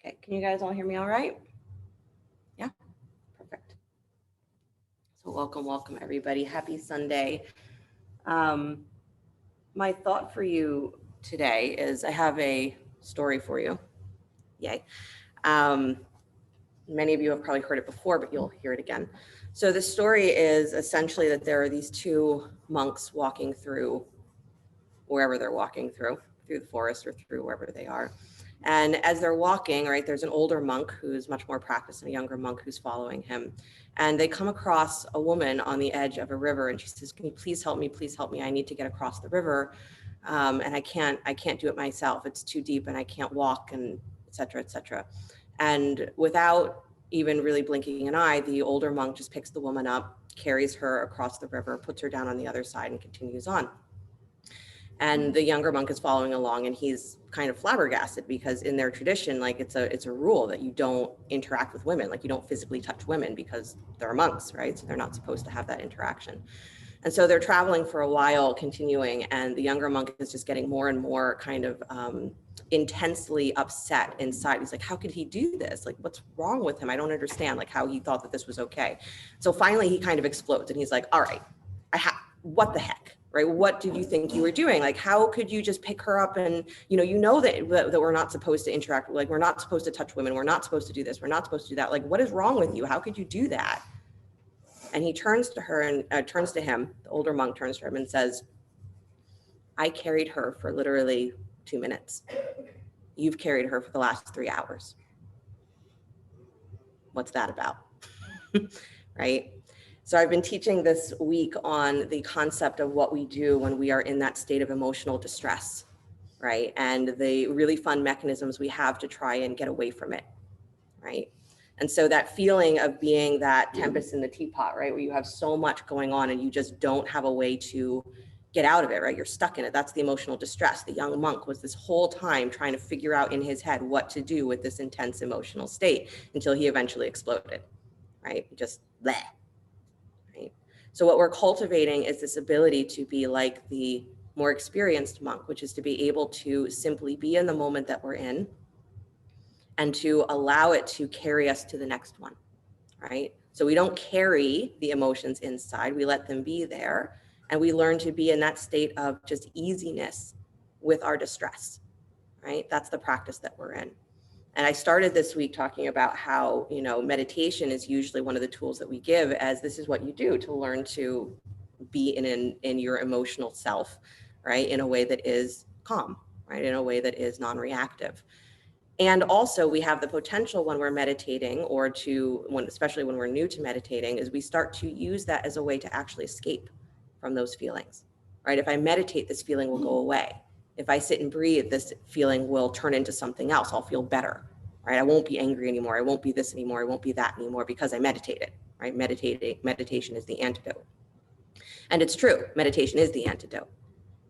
Okay, can you guys all hear me all right? Yeah, perfect. So welcome everybody. Happy Sunday. My thought for you today is I have a story for you. Yay. Many of you have probably heard it before, but you'll hear it again. So the story is essentially that there are these two monks walking through wherever they're walking through the forest or through wherever they are. And as they're walking, right, there's an older monk who's much more practiced and a younger monk who's following him. And they come across a woman on the edge of a river, and she says, "Can you please help me? Please help me. I need to get across the river. And I can't do it myself. It's too deep and I can't walk," and et cetera, et cetera. And without even really blinking an eye, the older monk just picks the woman up, carries her across the river, puts her down on the other side, and continues on. And the younger monk is following along, and he's kind of flabbergasted because in their tradition, like it's a rule that you don't interact with women, like you don't physically touch women because they're monks, right? So they're not supposed to have that interaction. And so they're traveling for a while, continuing, and the younger monk is just getting more and more kind of intensely upset inside. He's like, how could he do this? Like, what's wrong with him? I don't understand, like how he thought that this was okay. So finally he kind of explodes and he's like, all right, what the heck? Right? What did you think you were doing? Like, how could you just pick her up and, that we're not supposed to interact, like we're not supposed to touch women. We're not supposed to do this. We're not supposed to do that. Like, what is wrong with you? How could you do that? And he turns to her and turns to him, the older monk turns to him and says, I carried her for literally 2 minutes. You've carried her for the last 3 hours. What's that about? Right? So I've been teaching this week on the concept of what we do when we are in that state of emotional distress, right? And the really fun mechanisms we have to try and get away from it, right? And so that feeling of being that tempest in the teapot, right? Where you have so much going on and you just don't have a way to get out of it, right? You're stuck in it. That's the emotional distress. The young monk was this whole time trying to figure out in his head what to do with this intense emotional state until he eventually exploded, right? Just bleh. So what we're cultivating is this ability to be like the more experienced monk, which is to be able to simply be in the moment that we're in and to allow it to carry us to the next one, right? So we don't carry the emotions inside, we let them be there, and we learn to be in that state of just easiness with our distress, right? That's the practice that we're in. And I started this week talking about how, meditation is usually one of the tools that we give as this is what you do to learn to be in your emotional self, right? In a way that is calm, right? In a way that is non-reactive. And also we have the potential when we're meditating especially when we're new to meditating, is we start to use that as a way to actually escape from those feelings, right? If I meditate, this feeling will go away. If I sit and breathe, this feeling will turn into something else. I'll feel better, right? I won't be angry anymore. I won't be this anymore. I won't be that anymore because I meditated, right? Meditation is the antidote. And it's true, meditation is the antidote,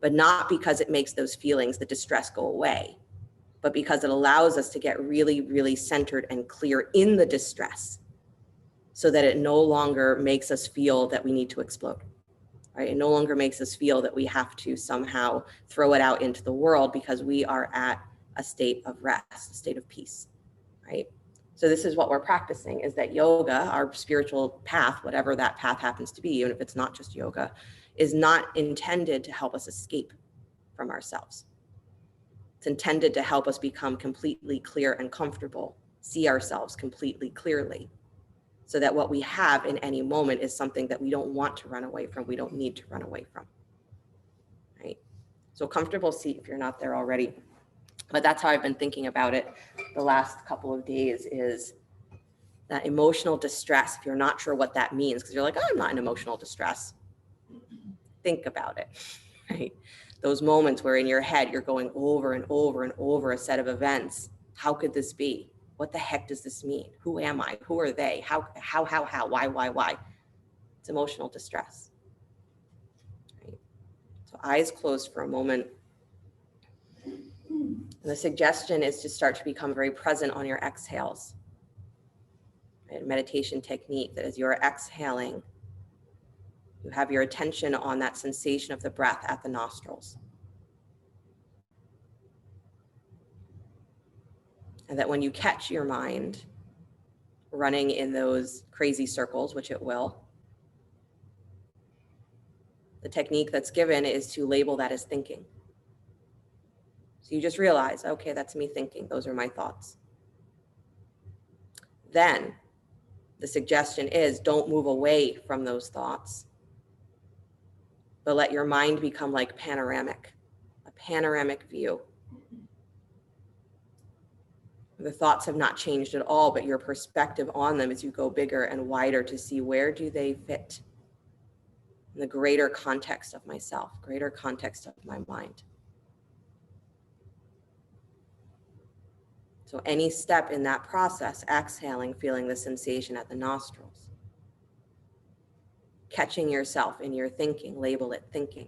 but not because it makes those feelings, the distress, go away, but because it allows us to get really, really centered and clear in the distress so that it no longer makes us feel that we need to explode. Right? It no longer makes us feel that we have to somehow throw it out into the world because we are at a state of rest, a state of peace, right? So this is what we're practicing, is that yoga, our spiritual path, whatever that path happens to be, even if it's not just yoga, is not intended to help us escape from ourselves. It's intended to help us become completely clear and comfortable, see ourselves completely clearly, so that what we have in any moment is something that we don't want to run away from, we don't need to run away from, right? So comfortable seat if you're not there already. But that's how I've been thinking about it the last couple of days, is that emotional distress. If you're not sure what that means, because you're like, oh, I'm not in emotional distress. Think about it, right? Those moments where in your head, you're going over and over and over a set of events. How could this be? What the heck does this mean? Who am I? Who are they? How, why? It's emotional distress, right? So eyes closed for a moment. And the suggestion is to start to become very present on your exhales. Right? Meditation technique that as you're exhaling, you have your attention on that sensation of the breath at the nostrils. And that when you catch your mind running in those crazy circles, which it will, the technique that's given is to label that as thinking. So you just realize, okay, that's me thinking. Those are my thoughts. Then the suggestion is don't move away from those thoughts, but let your mind become like panoramic, a panoramic view. The thoughts have not changed at all, but your perspective on them as you go bigger and wider to see where do they fit in the greater context of myself, greater context of my mind. So any step in that process, exhaling, feeling the sensation at the nostrils, catching yourself in your thinking, label it thinking.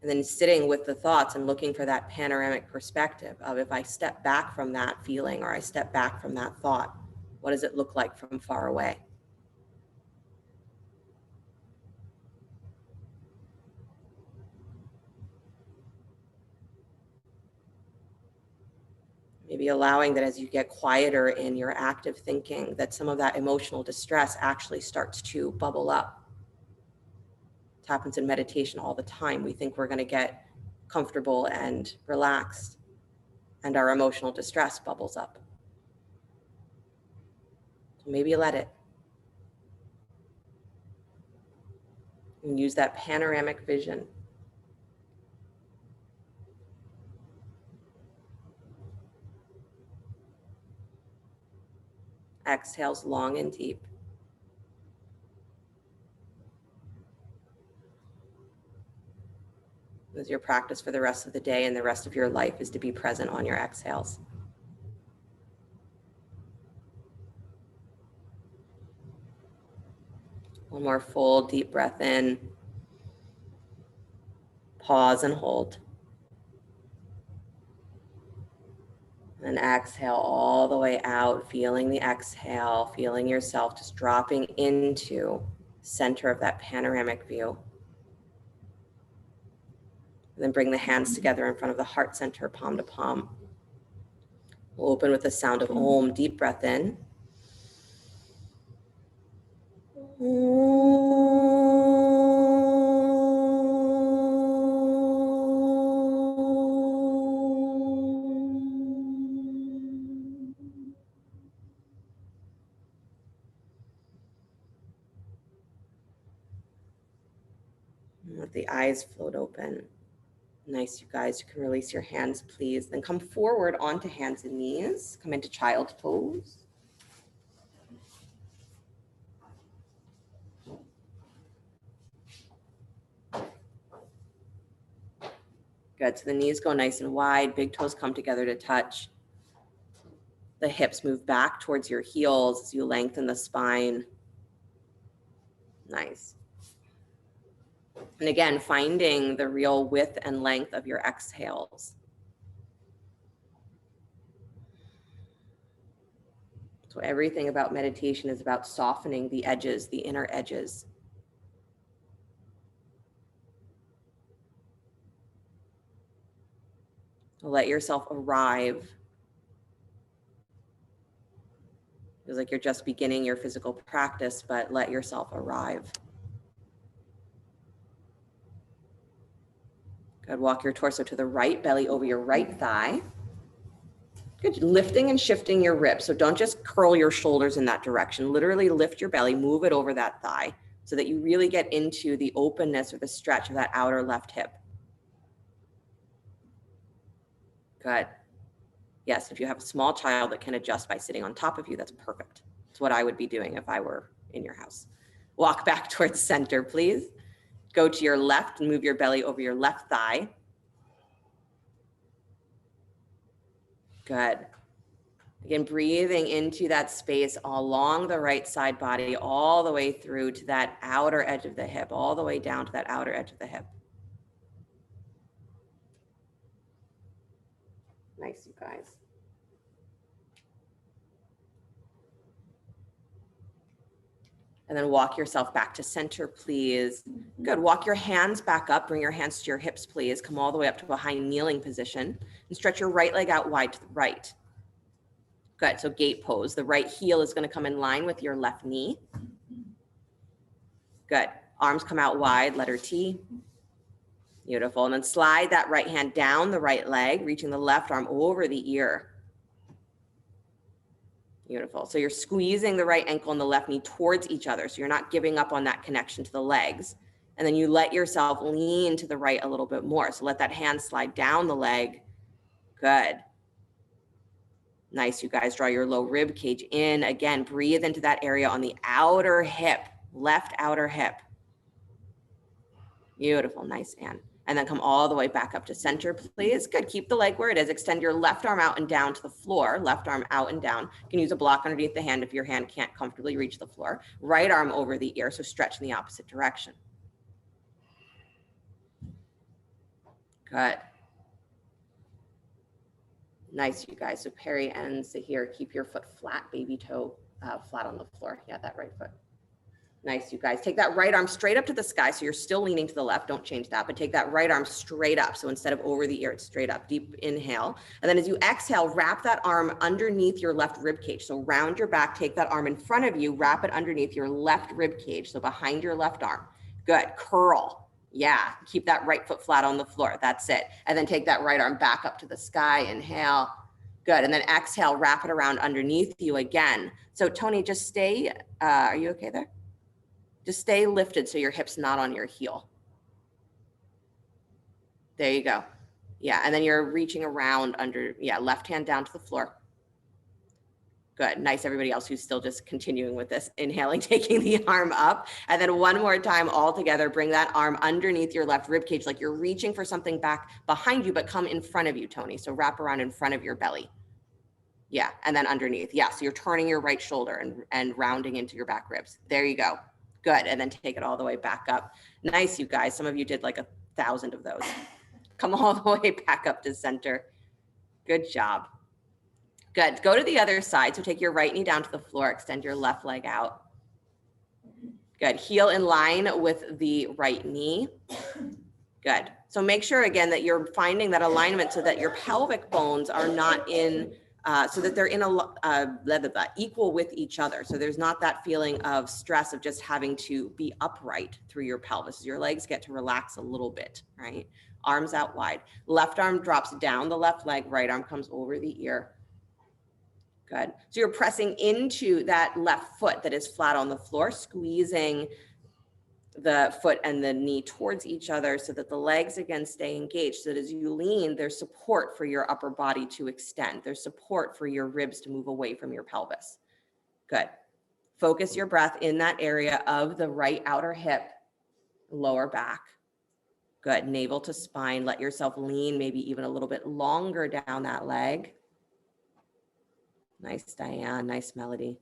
And then sitting with the thoughts and looking for that panoramic perspective of if I step back from that feeling or I step back from that thought, what does it look like from far away? Maybe allowing that as you get quieter in your active thinking, that some of that emotional distress actually starts to bubble up. It happens in meditation all the time. We think we're going to get comfortable and relaxed, and our emotional distress bubbles up. So maybe let it. And use that panoramic vision. Exhales long and deep. As your practice for the rest of the day and the rest of your life is to be present on your exhales. One more full deep breath in. Pause and hold. And exhale all the way out, feeling the exhale, feeling yourself just dropping into center of that panoramic view. And then bring the hands together in front of the heart center, palm to palm. We'll open with the sound of Om. Deep breath in. Let the eyes float open. Nice, you guys. You can release your hands, please. Then come forward onto hands and knees. Come into child's pose. Good. So the knees go nice and wide. Big toes come together to touch. The hips move back towards your heels as you lengthen the spine. Nice. And again, finding the real width and length of your exhales. So everything about meditation is about softening the edges, the inner edges. So let yourself arrive. Feels like you're just beginning your physical practice, but let yourself arrive. Good. Walk your torso to the right, belly over your right thigh. Good. Lifting and shifting your ribs. So don't just curl your shoulders in that direction. Literally lift your belly, move it over that thigh so that you really get into the openness or the stretch of that outer left hip. Good. Yes, if you have a small child that can adjust by sitting on top of you, that's perfect. It's what I would be doing if I were in your house. Walk back towards center, please. Go to your left and move your belly over your left thigh. Good. Again, breathing into that space along the right side body, all the way through to that outer edge of the hip, all the way down to that outer edge of the hip. Nice, you guys. And then walk yourself back to center, please. Good. Walk your hands back up. Bring your hands to your hips, please. Come all the way up to a high kneeling position and stretch your right leg out wide to the right. Good. So gate pose. The right heel is going to come in line with your left knee. Good. Arms come out wide, letter T. Beautiful. And then slide that right hand down the right leg, reaching the left arm over the ear. Beautiful. So you're squeezing the right ankle and the left knee towards each other. So you're not giving up on that connection to the legs. And then you let yourself lean to the right a little bit more. So let that hand slide down the leg. Good. Nice, you guys. Draw your low rib cage in. Again, breathe into that area on the outer hip, left outer hip. Beautiful. Nice, Anne. And then come all the way back up to center, please. Good. Keep the leg where it is. Extend your left arm out and down to the floor. Left arm out and down. You can use a block underneath the hand if your hand can't comfortably reach the floor. Right arm over the ear, so stretch in the opposite direction. Good. Nice, you guys. So Perry ends here. Keep your foot flat, baby toe flat on the floor. Yeah, that right foot. Nice, you guys. Take that right arm straight up to the sky. So you're still leaning to the left. Don't change that, but take that right arm straight up. So instead of over the ear, it's straight up. Deep inhale. And then as you exhale, wrap that arm underneath your left rib cage. So round your back, take that arm in front of you, wrap it underneath your left rib cage. So behind your left arm. Good. Curl. Yeah. Keep that right foot flat on the floor. That's it. And then take that right arm back up to the sky. Inhale. Good. And then exhale, wrap it around underneath you again. So Tony, just stay. Are you okay there? Just stay lifted so your hip's not on your heel. There you go. Yeah, and then you're reaching around under, yeah, left hand down to the floor. Good, nice. Everybody else who's still just continuing with this, inhaling, taking the arm up. And then one more time all together, bring that arm underneath your left rib cage, like you're reaching for something back behind you, but come in front of you, Tony. So wrap around in front of your belly. Yeah, and then underneath. Yeah, so you're turning your right shoulder and rounding into your back ribs. There you go. Good, and then take it all the way back up. Nice, you guys. Some of you did like 1,000 of those. Come all the way back up to center. Good job. Good, go to the other side. So take your right knee down to the floor, extend your left leg out. Good, heel in line with the right knee. Good, so make sure again that you're finding that alignment so that your pelvic bones are not in, so that they're in equal with each other. So there's not that feeling of stress of just having to be upright through your pelvis. Your legs get to relax a little bit, right? Arms out wide. Left arm drops down the left leg, right arm comes over the ear. Good. So you're pressing into that left foot that is flat on the floor, squeezing the foot and the knee towards each other so that the legs again stay engaged, so that as you lean, there's support for your upper body to extend. There's support for your ribs to move away from your pelvis. Good. Focus your breath in that area of the right outer hip, lower back. Good. Navel to spine. Let yourself lean maybe even a little bit longer down that leg. Nice, Diane. Nice, Melody.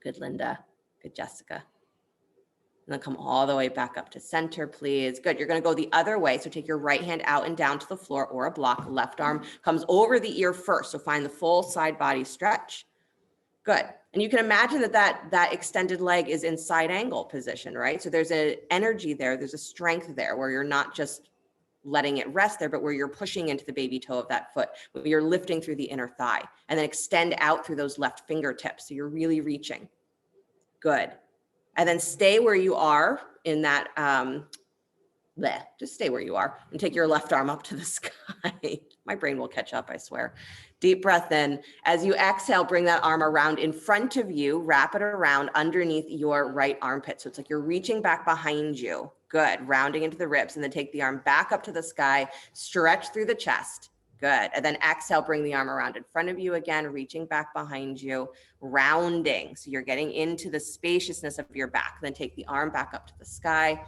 Good, Linda. Good, Jessica. And then come all the way back up to center, please. Good. You're going to go the other way. So take your right hand out and down to the floor or a block. Left arm comes over the ear first. So find the full side body stretch. Good. And you can imagine that extended leg is in side angle position, right? So there's an energy there. There's a strength there where you're not just letting it rest there, but where you're pushing into the baby toe of that foot, where you're lifting through the inner thigh and then extend out through those left fingertips. So you're really reaching. Good. And then stay where you are in that, just stay where you are and take your left arm up to the sky. My brain will catch up, I swear. Deep breath in. As you exhale, bring that arm around in front of you, wrap it around underneath your right armpit. So it's like you're reaching back behind you. Good, rounding into the ribs, and then take the arm back up to the sky, stretch through the chest. Good, and then exhale, bring the arm around in front of you again, reaching back behind you, rounding. So you're getting into the spaciousness of your back. Then take the arm back up to the sky.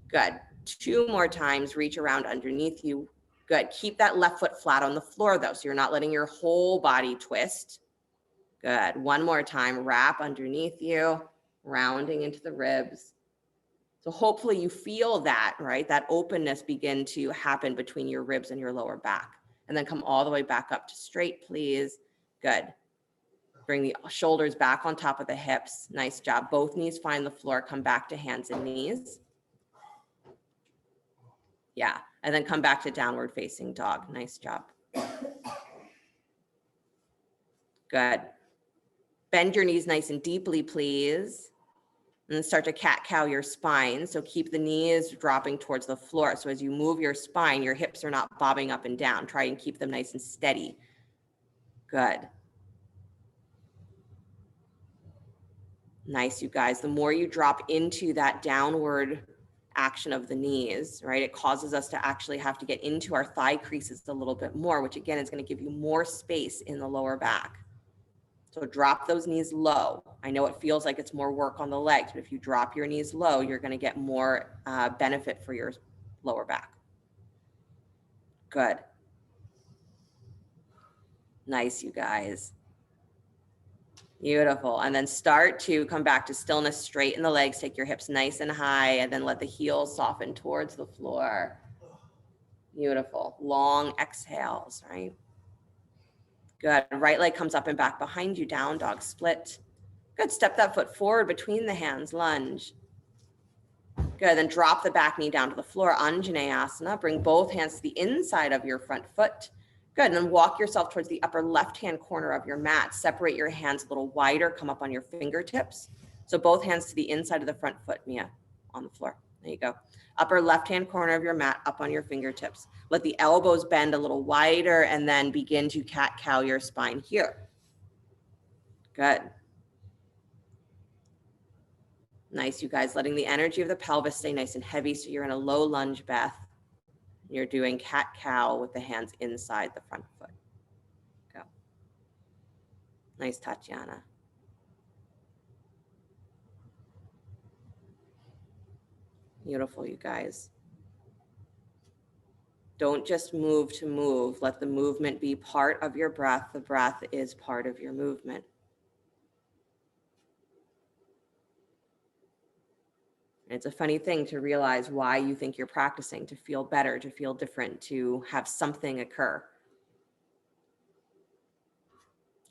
Good, 2 more times, reach around underneath you. Good, keep that left foot flat on the floor though, so you're not letting your whole body twist. Good, 1 more time, wrap underneath you, rounding into the ribs. So hopefully you feel that, right? That openness begin to happen between your ribs and your lower back. And then come all the way back up to straight, please. Good. Bring the shoulders back on top of the hips. Nice job. Both knees find the floor. Come back to hands and knees. Yeah. And then come back to downward facing dog. Nice job. Good. Bend your knees nice and deeply, please. And then start to cat-cow your spine. So keep the knees dropping towards the floor. So as you move your spine, your hips are not bobbing up and down. Try and keep them nice and steady. Good. Nice, you guys. The more you drop into that downward action of the knees, right, it causes us to actually have to get into our thigh creases a little bit more, which again is going to give you more space in the lower back. So drop those knees low. I know it feels like it's more work on the legs, but if you drop your knees low, you're going to get more benefit for your lower back. Good. Nice, you guys. Beautiful. And then start to come back to stillness, straighten the legs, take your hips nice and high, and then let the heels soften towards the floor. Beautiful. Long exhales, right? Good. Right leg comes up and back behind you, down dog split. Good. Step that foot forward between the hands, lunge. Good. Then drop the back knee down to the floor, Anjaneyasana. Bring both hands to the inside of your front foot. Good. And then walk yourself towards the upper left-hand corner of your mat. Separate your hands a little wider. Come up on your fingertips. So both hands to the inside of the front foot, Mia, on the floor. There you go. Upper left-hand corner of your mat, up on your fingertips. Let the elbows bend a little wider and then begin to cat-cow your spine here. Good. Nice, you guys. Letting the energy of the pelvis stay nice and heavy so you're in a low lunge breath. You're doing cat-cow with the hands inside the front foot. Go. Nice, Tatiana. Beautiful, you guys. Don't just move to move. Let the movement be part of your breath. The breath is part of your movement. It's a funny thing to realize why you think you're practicing, to feel better, to feel different, to have something occur.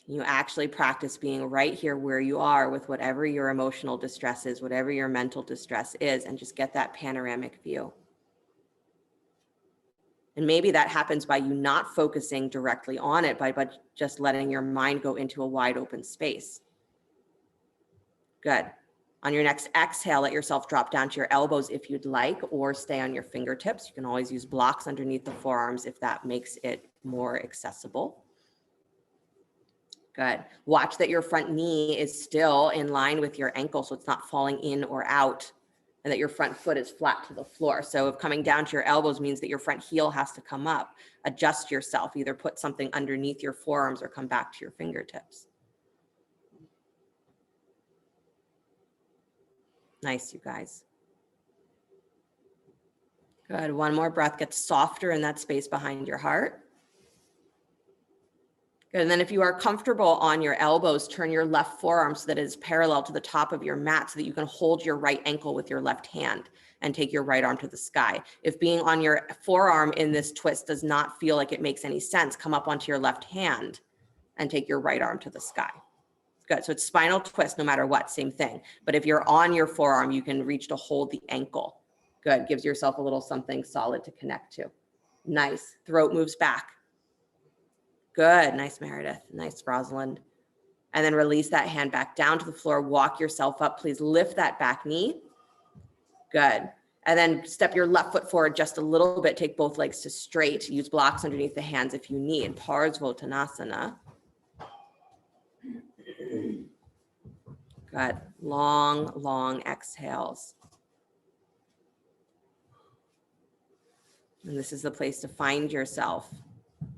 You actually practice being right here where you are with whatever your emotional distress is, whatever your mental distress is, and just get that panoramic view. And maybe that happens by you not focusing directly on it, but just letting your mind go into a wide open space. Good. On your next exhale, let yourself drop down to your elbows if you'd like, or stay on your fingertips. You can always use blocks underneath the forearms if that makes it more accessible. Good. Watch that your front knee is still in line with your ankle, so it's not falling in or out, and that your front foot is flat to the floor. So if coming down to your elbows means that your front heel has to come up, adjust yourself. Either put something underneath your forearms or come back to your fingertips. Nice, you guys. Good. One more breath. Get softer in that space behind your heart. Good. And then if you are comfortable on your elbows, turn your left forearm so that it is parallel to the top of your mat so that you can hold your right ankle with your left hand and take your right arm to the sky. If being on your forearm in this twist does not feel like it makes any sense, come up onto your left hand and take your right arm to the sky. Good. So it's spinal twist no matter what, same thing. But if you're on your forearm, you can reach to hold the ankle. Good. Gives yourself a little something solid to connect to. Nice. Throat moves back. Good. Nice, Meredith. Nice, Rosalind. And then release that hand back down to the floor. Walk yourself up. Please lift that back knee. Good. And then step your left foot forward just a little bit. Take both legs to straight. Use blocks underneath the hands if you need. Parsvottanasana. Good. Long, long exhales. And this is the place to find yourself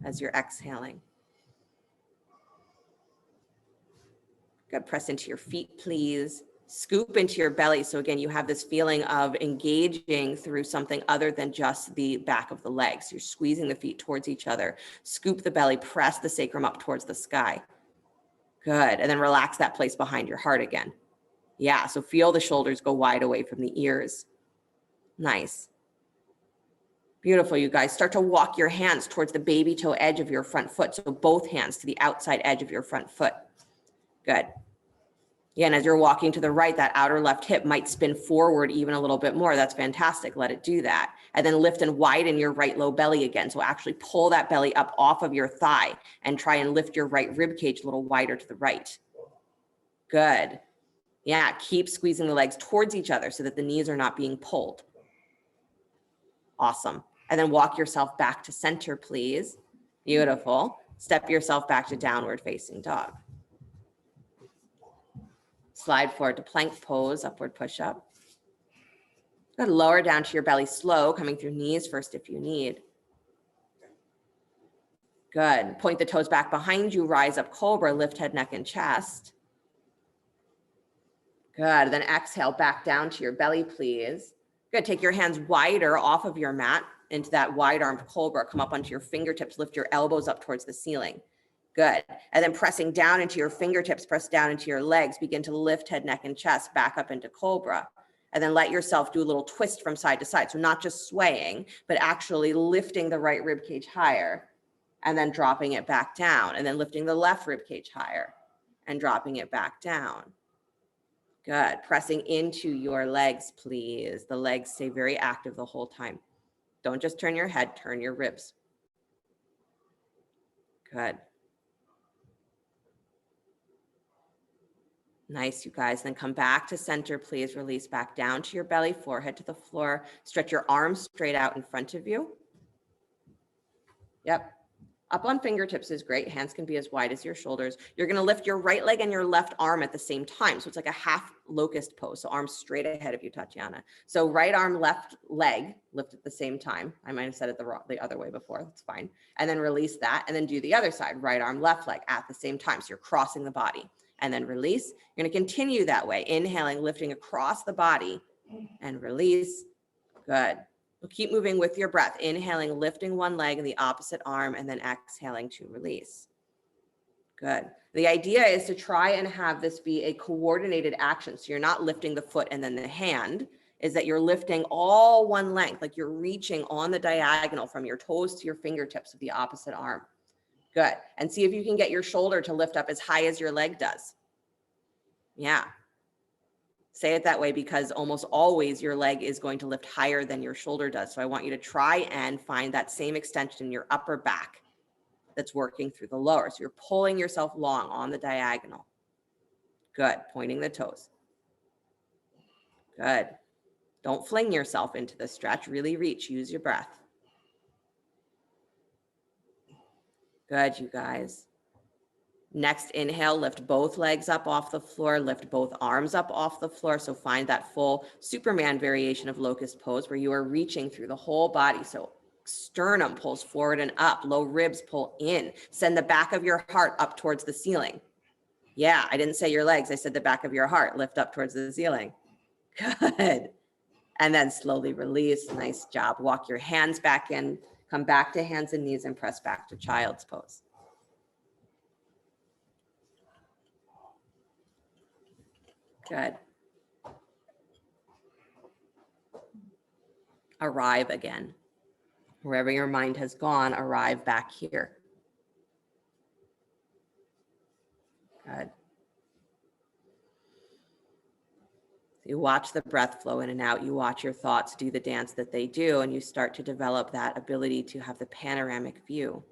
as you're exhaling. Good. Press into your feet, please. Scoop into your belly. So again, you have this feeling of engaging through something other than just the back of the legs. You're squeezing the feet towards each other. Scoop the belly, press the sacrum up towards the sky. Good. And then relax that place behind your heart again. Yeah. So feel the shoulders go wide away from the ears. Nice. Beautiful, you guys. Start to walk your hands towards the baby toe edge of your front foot. So both hands to the outside edge of your front foot. Good. Again, as you're walking to the right, that outer left hip might spin forward even a little bit more. That's fantastic. Let it do that. And then lift and widen your right low belly again. So actually pull that belly up off of your thigh and try and lift your right rib cage a little wider to the right. Good. Yeah, keep squeezing the legs towards each other so that the knees are not being pulled. Awesome. And then walk yourself back to center, please. Beautiful. Step yourself back to downward facing dog. Slide forward to plank pose, upward push up. Good. Lower down to your belly slow, coming through knees first if you need. Good. Point the toes back behind you, rise up cobra, lift head, neck, and chest. Good. Then exhale back down to your belly, please. Good. Take your hands wider off of your mat into that wide armed cobra. Come up onto your fingertips, lift your elbows up towards the ceiling. Good. And then pressing down into your fingertips, press down into your legs, begin to lift head, neck, and chest back up into cobra. And then let yourself do a little twist from side to side. So not just swaying, but actually lifting the right rib cage higher and then dropping it back down, and then lifting the left rib cage higher and dropping it back down. Good. Pressing into your legs, please. The legs stay very active the whole time. Don't just turn your head, turn your ribs. Good. Nice, you guys. Then come back to center, please. Release back down to your belly, forehead to the floor. Stretch your arms straight out in front of you. Yep. Up on fingertips is great. Hands can be as wide as your shoulders. You're going to lift your right leg and your left arm at the same time. So it's like a half locust pose. So arms straight ahead of you, Tatiana. So right arm, left leg, lift at the same time. I might have said it the other way before. That's fine. And then release that. And then do the other side, right arm, left leg at the same time. So you're crossing the body. And then release. You're going to continue that way. Inhaling, lifting across the body and release. Good. We'll keep moving with your breath. Inhaling, lifting one leg and the opposite arm, and then exhaling to release. Good. The idea is to try and have this be a coordinated action. So you're not lifting the foot and then the hand, is that you're lifting all one length, like you're reaching on the diagonal from your toes to your fingertips of the opposite arm. Good. And see if you can get your shoulder to lift up as high as your leg does. Yeah. Say it that way because almost always your leg is going to lift higher than your shoulder does. So I want you to try and find that same extension in your upper back that's working through the lower. So you're pulling yourself long on the diagonal. Good. Pointing the toes. Good. Don't fling yourself into the stretch. Really reach. Use your breath. Good, you guys. Next inhale, lift both legs up off the floor, lift both arms up off the floor. So find that full Superman variation of locust pose where you are reaching through the whole body. So sternum pulls forward and up, low ribs pull in. Send the back of your heart up towards the ceiling. Yeah, I didn't say your legs, I said the back of your heart. Lift up towards the ceiling. Good. And then slowly release. Nice job. Walk your hands back in, come back to hands and knees and press back to child's pose. Good. Arrive again. Wherever your mind has gone, arrive back here. Good. You watch the breath flow in and out. You watch your thoughts do the dance that they do, and you start to develop that ability to have the panoramic view.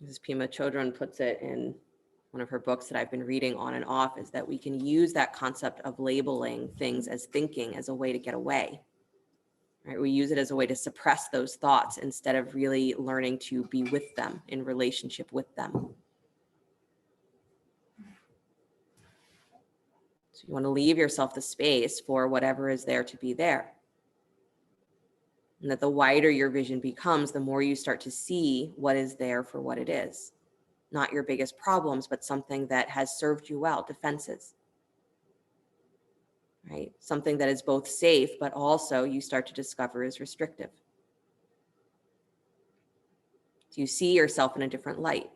As Pema Chodron puts it in one of her books that I've been reading on and off, is that we can use that concept of labeling things as thinking as a way to get away. Right? We use it as a way to suppress those thoughts instead of really learning to be with them, in relationship with them. So you want to leave yourself the space for whatever is there to be there. And that the wider your vision becomes, the more you start to see what is there for what it is. Not your biggest problems, but something that has served you well, defenses. Right? Something that is both safe, but also you start to discover is restrictive. So you see yourself in a different light.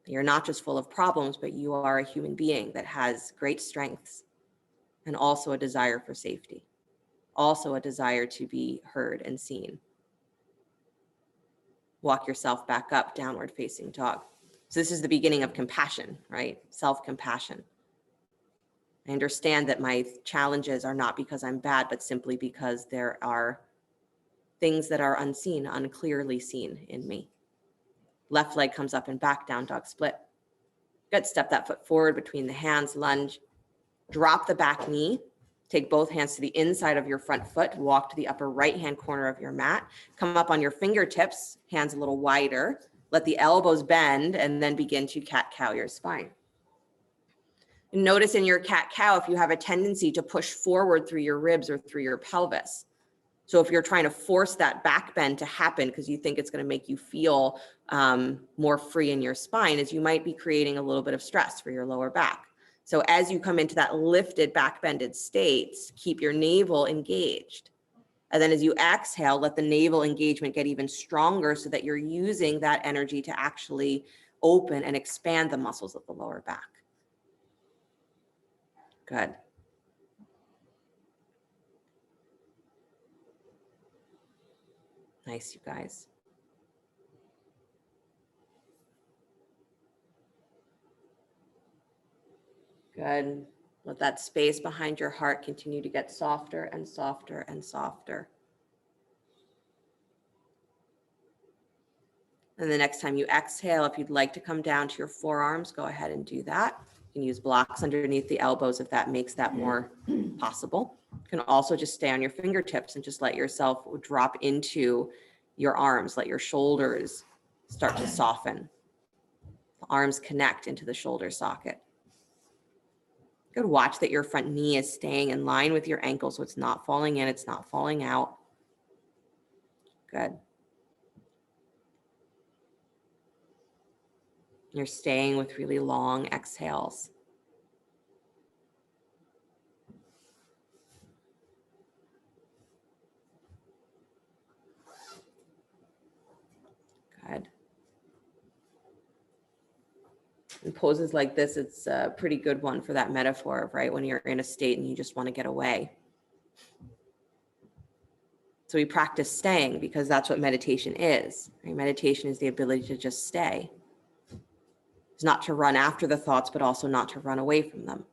You're not just full of problems, but you are a human being that has great strengths and also a desire for safety, also a desire to be heard and seen. Walk yourself back up, downward facing dog. So this is the beginning of compassion, right? Self-compassion. I understand that my challenges are not because I'm bad, but simply because there are things that are unseen, unclearly seen in me. Left leg comes up and back, down dog split. Good. Step that foot forward between the hands, lunge. Drop the back knee. Take both hands to the inside of your front foot. Walk to the upper right-hand corner of your mat. Come up on your fingertips, hands a little wider. Let the elbows bend and then begin to cat-cow your spine. Notice in your cat-cow if you have a tendency to push forward through your ribs or through your pelvis. So if you're trying to force that back bend to happen because you think it's going to make you feel more free in your spine, is you might be creating a little bit of stress for your lower back. So as you come into that lifted back bended state, keep your navel engaged. And then as you exhale, let the navel engagement get even stronger so that you're using that energy to actually open and expand the muscles of the lower back. Good. Nice, you guys. Good. Let that space behind your heart continue to get softer and softer and softer. And the next time you exhale, if you'd like to come down to your forearms, go ahead and do that. You can use blocks underneath the elbows if that makes that more possible. You can also just stay on your fingertips and just let yourself drop into your arms. Let your shoulders start to soften. The arms connect into the shoulder socket. Good. Watch that your front knee is staying in line with your ankle so it's not falling in, it's not falling out. Good. You're staying with really long exhales. Good. In poses like this, it's a pretty good one for that metaphor of, right, when you're in a state and you just want to get away. So we practice staying because that's what meditation is. Right? Meditation is the ability to just stay. It's not to run after the thoughts, but also not to run away from them.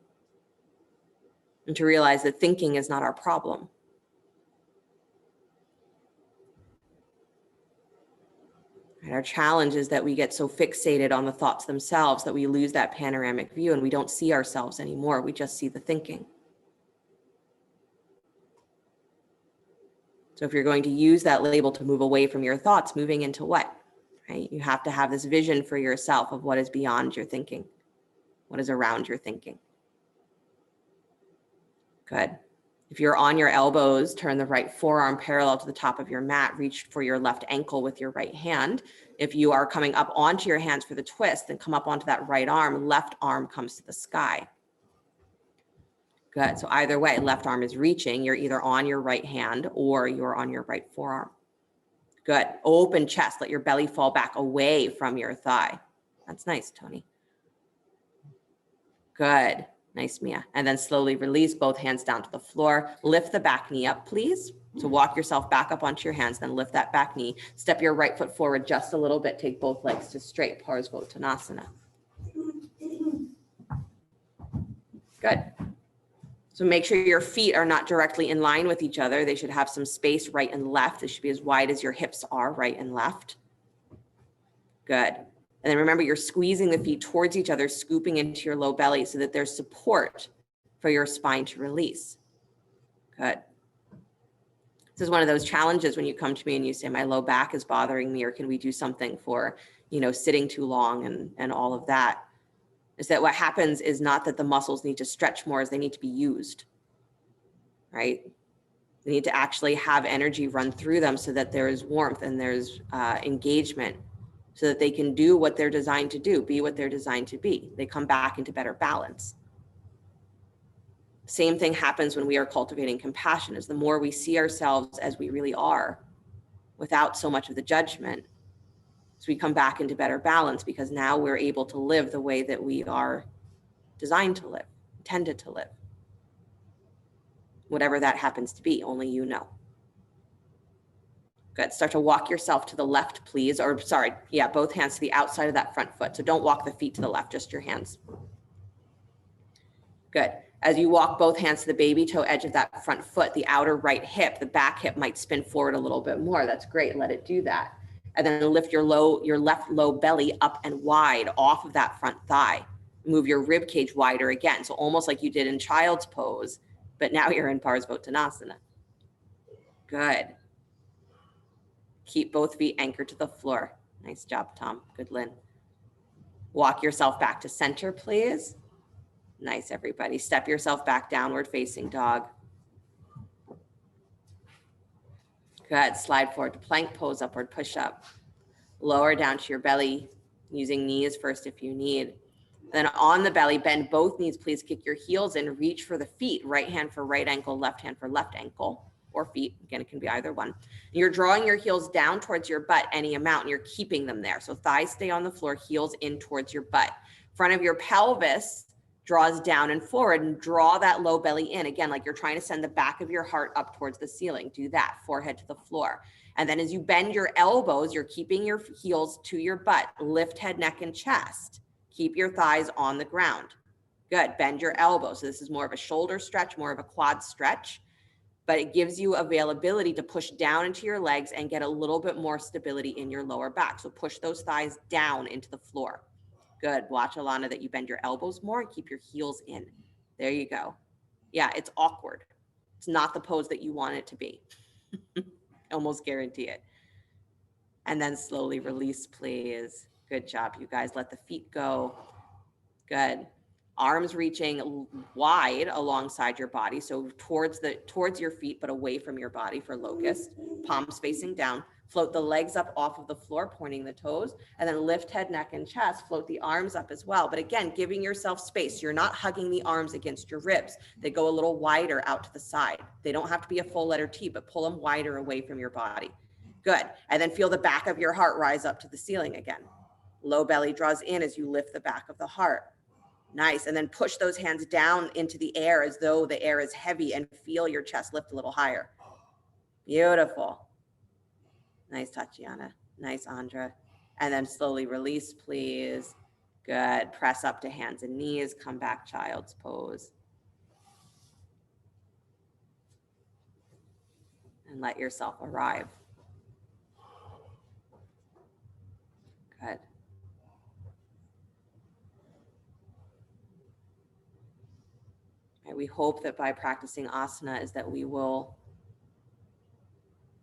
And to realize that thinking is not our problem. And our challenge is that we get so fixated on the thoughts themselves that we lose that panoramic view and we don't see ourselves anymore. We just see the thinking. So if you're going to use that label to move away from your thoughts, moving into what? Right? You have to have this vision for yourself of what is beyond your thinking, what is around your thinking. Good. If you're on your elbows, turn the right forearm parallel to the top of your mat, reach for your left ankle with your right hand. If you are coming up onto your hands for the twist, then come up onto that right arm, left arm comes to the sky. Good. So either way, left arm is reaching. You're either on your right hand or you're on your right forearm. Good. Open chest. Let your belly fall back away from your thigh. That's nice, Tony. Good. Nice, Mia. And then slowly release both hands down to the floor. Lift the back knee up, please. So walk yourself back up onto your hands, then lift that back knee. Step your right foot forward just a little bit. Take both legs to straight, Parsvottanasana. Good. So make sure your feet are not directly in line with each other. They should have some space right and left. They should be as wide as your hips are, right and left. Good. And then remember, you're squeezing the feet towards each other, scooping into your low belly so that there's support for your spine to release. Good. This is one of those challenges when you come to me and you say, my low back is bothering me, or can we do something for, sitting too long and all of that, is that what happens is not that the muscles need to stretch more, as they need to be used, right? They need to actually have energy run through them so that there is warmth and there's engagement, so that they can do what they're designed to do, be what they're designed to be. They come back into better balance. Same thing happens when we are cultivating compassion, is the more we see ourselves as we really are, without so much of the judgment, so we come back into better balance, because now we're able to live the way that we are designed to live, intended to live. Whatever that happens to be, only you know. Good. Start to walk yourself to the left, please. Or sorry, yeah, both hands to the outside of that front foot. So don't walk the feet to the left, just your hands. Good. As you walk both hands to the baby toe edge of that front foot, the outer right hip, the back hip might spin forward a little bit more. That's great. Let it do that. And then lift your left low belly up and wide off of that front thigh. Move your rib cage wider again. So almost like you did in child's pose, but now you're in Parsvottanasana. Good. Keep both feet anchored to the floor. Nice job, Tom. Good, Lynn. Walk yourself back to center, please. Nice, everybody. Step yourself back, downward facing dog. Good. Slide forward to plank pose, upward push up. Lower down to your belly, using knees first if you need. Then on the belly, bend both knees, please. Kick your heels in, reach for the feet. Right hand for right ankle, left hand for left ankle. Or feet. Again, it can be either one. You're drawing your heels down towards your butt any amount, and you're keeping them there. So thighs stay on the floor, heels in towards your butt. Front of your pelvis draws down and forward, and draw that low belly in. Again, like you're trying to send the back of your heart up towards the ceiling. Do that, forehead to the floor. And then as you bend your elbows, you're keeping your heels to your butt. Lift head, neck, and chest. Keep your thighs on the ground. Good. Bend your elbows. So this is more of a shoulder stretch, more of a quad stretch. But it gives you availability to push down into your legs and get a little bit more stability in your lower back. So push those thighs down into the floor. Good. Watch, Alana, that you bend your elbows more and keep your heels in. There you go. Yeah, it's awkward. It's not the pose that you want it to be. Almost guarantee it. And then slowly release, please. Good job, you guys. Let the feet go. Good. Arms reaching wide alongside your body. So towards your feet, but away from your body for locust. Palms facing down. Float the legs up off of the floor, pointing the toes, and then lift head, neck, and chest. Float the arms up as well. But again, giving yourself space. You're not hugging the arms against your ribs. They go a little wider out to the side. They don't have to be a full letter T, but pull them wider away from your body. Good. And then feel the back of your heart rise up to the ceiling again. Low belly draws in as you lift the back of the heart. Nice. And then push those hands down into the air as though the air is heavy, and feel your chest lift a little higher. Beautiful. Nice, Tatiana. Nice, Andra. And then slowly release, please. Good. Press up to hands and knees. Come back, child's pose. And let yourself arrive. Good. We hope that by practicing asana is that we will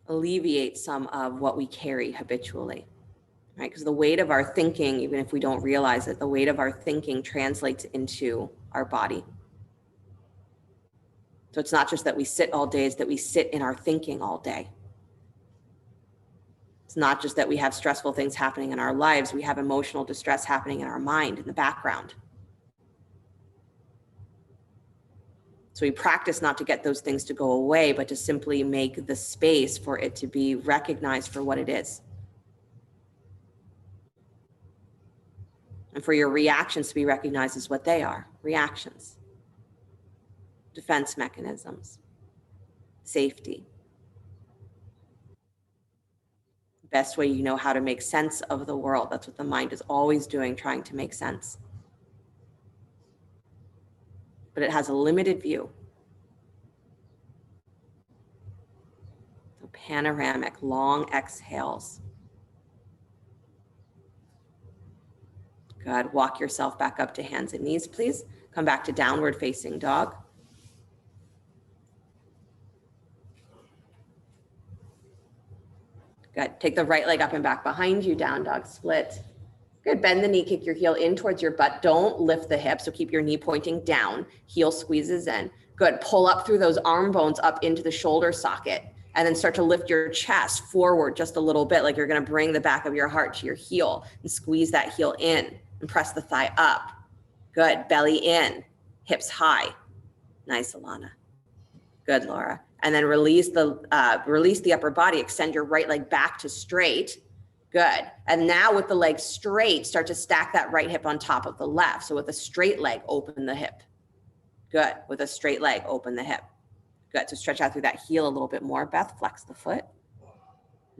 alleviate some of what we carry habitually, right? Because the weight of our thinking, even if we don't realize it, the weight of our thinking translates into our body. So it's not just that we sit all day, it's that we sit in our thinking all day. It's not just that we have stressful things happening in our lives, we have emotional distress happening in our mind in the background. So we practice not to get those things to go away, but to simply make the space for it to be recognized for what it is. And for your reactions to be recognized as what they are, reactions, defense mechanisms, safety. Best way you know how to make sense of the world. That's what the mind is always doing, trying to make sense. But it has a limited view. So panoramic, long exhales. Good. Walk yourself back up to hands and knees, please. Come back to downward facing dog. Good. Take the right leg up and back behind you, down dog split. Good. Bend the knee, kick your heel in towards your butt. Don't lift the hip, so keep your knee pointing down. Heel squeezes in. Good. Pull up through those arm bones up into the shoulder socket, and then start to lift your chest forward just a little bit, like you're going to bring the back of your heart to your heel and squeeze that heel in and press the thigh up. Good. Belly in, hips high. Nice, Alana. Good, Laura. And then release the upper body. Extend your right leg back to straight. Good. And now with the leg straight, start to stack that right hip on top of the left. So with a straight leg, open the hip. Good. With a straight leg, open the hip. Good. So stretch out through that heel a little bit more. Beth, flex the foot.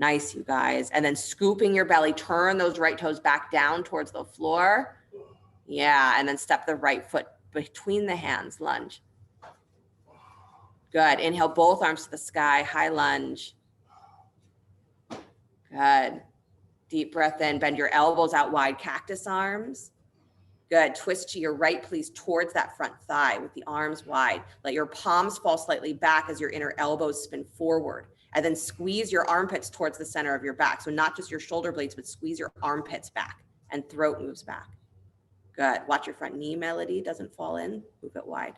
Nice, you guys. And then scooping your belly, turn those right toes back down towards the floor. Yeah, and then step the right foot between the hands, lunge. Good. Inhale, both arms to the sky, high lunge. Good. Deep breath in, bend your elbows out wide, cactus arms. Good. Twist to your right, please, towards that front thigh with the arms wide. Let your palms fall slightly back as your inner elbows spin forward. And then squeeze your armpits towards the center of your back. So not just your shoulder blades, but squeeze your armpits back and throat moves back. Good. Watch your front knee, Melody, doesn't fall in. Move it wide.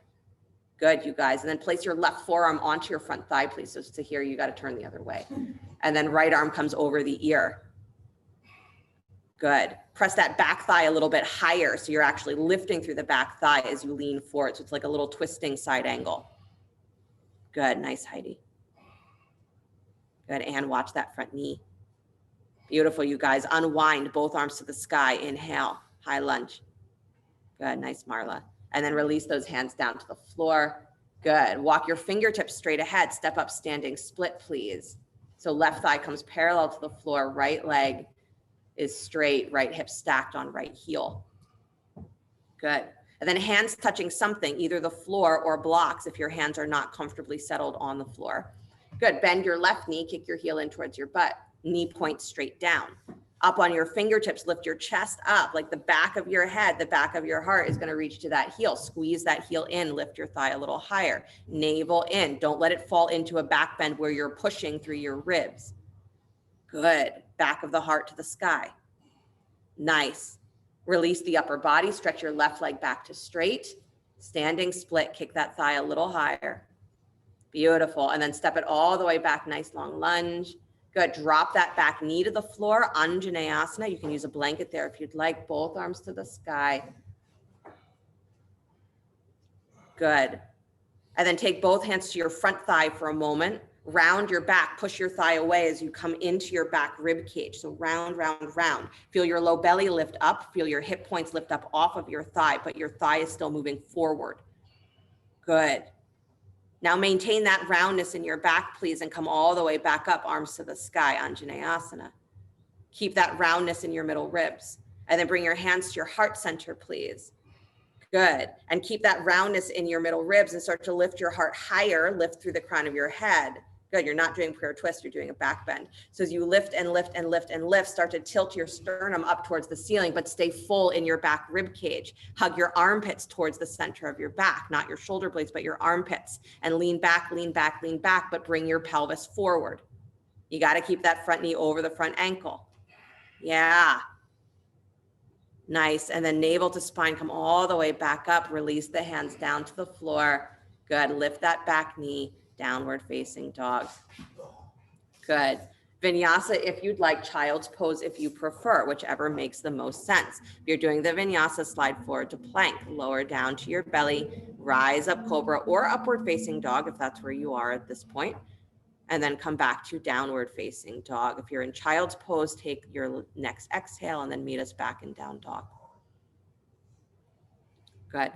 Good, you guys. And then place your left forearm onto your front thigh, please. So to here, you got to turn the other way. And then right arm comes over the ear. Good. Press that back thigh a little bit higher. So you're actually lifting through the back thigh as you lean forward. So it's like a little twisting side angle. Good. Nice, Heidi. Good. And watch that front knee. Beautiful, you guys. Unwind both arms to the sky. Inhale. High lunge. Good. Nice, Marla. And then release those hands down to the floor. Good. Walk your fingertips straight ahead. Step up, standing split, please. So left thigh comes parallel to the floor. Right leg is straight. Right hip stacked on right heel. Good. And then hands touching something, either the floor or blocks if your hands are not comfortably settled on the floor. Good. Bend your left knee. Kick your heel in towards your butt. Knee points straight down. Up on your fingertips, lift your chest up like the back of your head, the back of your heart is going to reach to that heel. Squeeze that heel in, lift your thigh a little higher. Navel in. Don't let it fall into a back bend where you're pushing through your ribs. Good. Back of the heart to the sky. Nice. Release the upper body. Stretch your left leg back to straight. Standing split. Kick that thigh a little higher. Beautiful. And then step it all the way back. Nice long lunge. Good. Drop that back knee to the floor. Anjaneyasana. You can use a blanket there if you'd like. Both arms to the sky. Good. And then take both hands to your front thigh for a moment. Round your back. Push your thigh away as you come into your back rib cage. So round, round, round. Feel your low belly lift up. Feel your hip points lift up off of your thigh, but your thigh is still moving forward. Good. Now maintain that roundness in your back, please, and come all the way back up, arms to the sky, Anjaneyasana. Keep that roundness in your middle ribs. And then bring your hands to your heart center, please. Good. And keep that roundness in your middle ribs and start to lift your heart higher, lift through the crown of your head. Good. You're not doing prayer twist, you're doing a back bend. So as you lift and lift and lift and lift, start to tilt your sternum up towards the ceiling, but stay full in your back rib cage. Hug your armpits towards the center of your back, not your shoulder blades, but your armpits. And lean back, lean back, lean back, but bring your pelvis forward. You got to keep that front knee over the front ankle. Yeah. Nice. And then navel to spine, come all the way back up. Release the hands down to the floor. Good. Lift that back knee. Downward facing dog. Good. Vinyasa, if you'd like, child's pose if you prefer, whichever makes the most sense. If you're doing the vinyasa, slide forward to plank, lower down to your belly, rise up cobra or upward facing dog if that's where you are at this point, and then come back to downward facing dog. If you're in child's pose, take your next exhale and then meet us back in down dog. Good.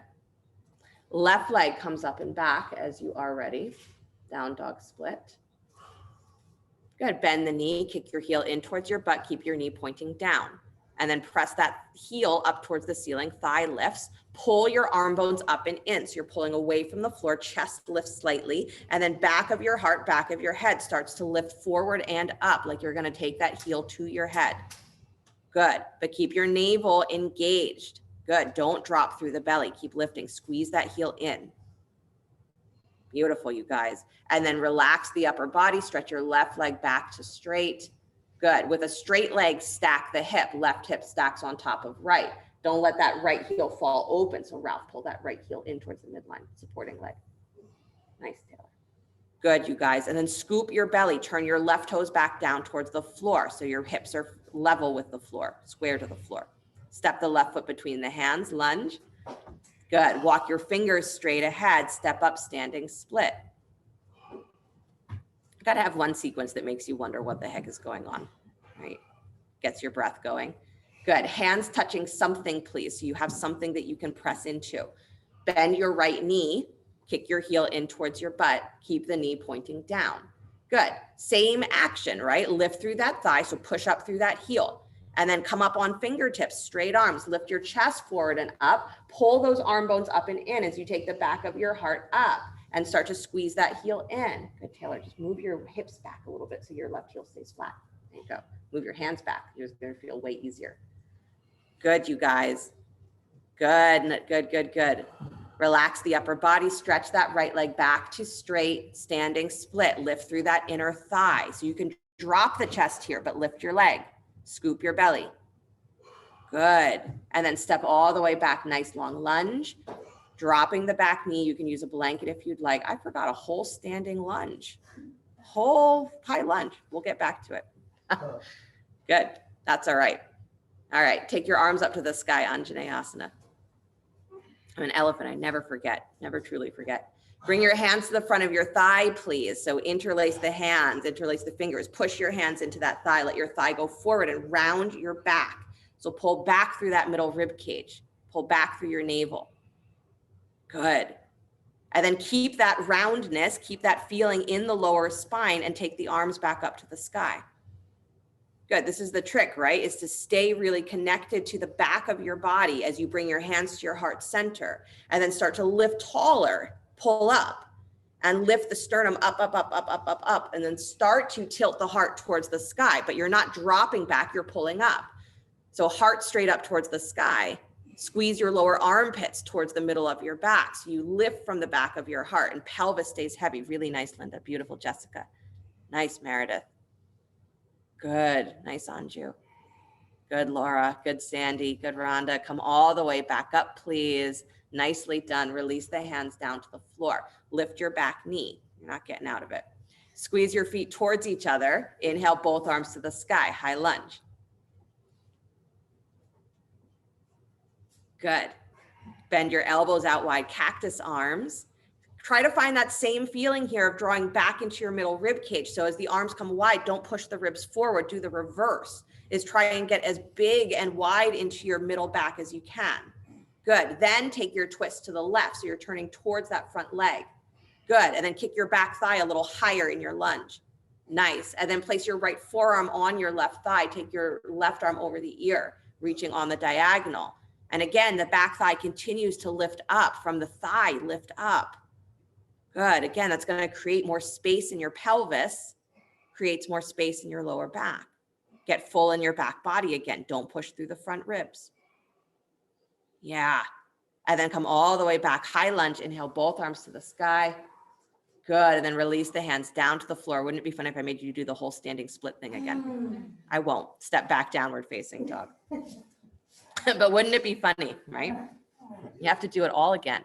Left leg comes up and back as you are ready. Down dog split. Good. Bend the knee, kick your heel in towards your butt, keep your knee pointing down. And then press that heel up towards the ceiling, thigh lifts, pull your arm bones up and in. So you're pulling away from the floor, chest lifts slightly, and then back of your heart, back of your head starts to lift forward and up like you're gonna take that heel to your head. Good, but keep your navel engaged. Good, don't drop through the belly, keep lifting, squeeze that heel in. Beautiful, you guys. And then relax the upper body, stretch your left leg back to straight. Good. With a straight leg, stack the hip. Left hip stacks on top of right. Don't let that right heel fall open. So Ralph, pull that right heel in towards the midline, supporting leg. Nice, Taylor. Good, you guys. And then scoop your belly. Turn your left toes back down towards the floor. So your hips are level with the floor, square to the floor. Step the left foot between the hands, lunge. Good. Walk your fingers straight ahead. Step up, standing split. Got to have one sequence that makes you wonder what the heck is going on, right? Gets your breath going. Good. Hands touching something, please. So you have something that you can press into. Bend your right knee. Kick your heel in towards your butt. Keep the knee pointing down. Good. Same action, right? Lift through that thigh. So push up through that heel and then come up on fingertips, straight arms, lift your chest forward and up, pull those arm bones up and in as you take the back of your heart up and start to squeeze that heel in. Good, Taylor, just move your hips back a little bit so your left heel stays flat. There you go. Move your hands back. You're gonna feel way easier. Good, you guys. Good, good, good, good. Relax the upper body, stretch that right leg back to straight, standing split. Lift through that inner thigh. So you can drop the chest here, but lift your leg. Scoop your belly. Good. And then step all the way back, nice long lunge. Dropping the back knee. You can use a blanket if you'd like. I forgot a whole standing lunge. Whole high lunge. We'll get back to it. Good. That's all right. All right. Take your arms up to the sky, Anjaneyasana. I'm an elephant. I never forget, never truly forget. Bring your hands to the front of your thigh, please. So interlace the hands, interlace the fingers, push your hands into that thigh. Let your thigh go forward and round your back. So pull back through that middle rib cage. Pull back through your navel. Good. And then keep that roundness, keep that feeling in the lower spine and take the arms back up to the sky. Good. This is the trick, right? Is to stay really connected to the back of your body as you bring your hands to your heart center and then start to lift taller, pull up and lift the sternum up, up, up, up, up, up, up, and then start to tilt the heart towards the sky, but you're not dropping back, you're pulling up. So heart straight up towards the sky. Squeeze your lower armpits towards the middle of your back. So you lift from the back of your heart and pelvis stays heavy. Really nice, Linda. Beautiful, Jessica. Nice, Meredith. Good. Nice, Anju. Good, Laura. Good, Sandy. Good, Rhonda. Come all the way back up, please. Nicely done. Release the hands down to the floor. Lift your back knee. You're not getting out of it. Squeeze your feet towards each other. Inhale, both arms to the sky. High lunge. Good. Bend your elbows out wide. Cactus arms. Try to find that same feeling here of drawing back into your middle rib cage. So as the arms come wide, don't push the ribs forward. Do the reverse, is try and get as big and wide into your middle back as you can. Good. Then take your twist to the left. So you're turning towards that front leg. Good. And then kick your back thigh a little higher in your lunge. Nice. And then place your right forearm on your left thigh. Take your left arm over the ear, reaching on the diagonal. And again, the back thigh continues to lift up from the thigh, lift up. Good. Again, that's going to create more space in your pelvis, creates more space in your lower back. Get full in your back body again. Don't push through the front ribs. Yeah. And then come all the way back. High lunge. Inhale, both arms to the sky. Good. And then release the hands down to the floor. Wouldn't it be fun if I made you do the whole standing split thing again? I won't. Step back, downward facing dog. But wouldn't it be funny, right? You have to do it all again.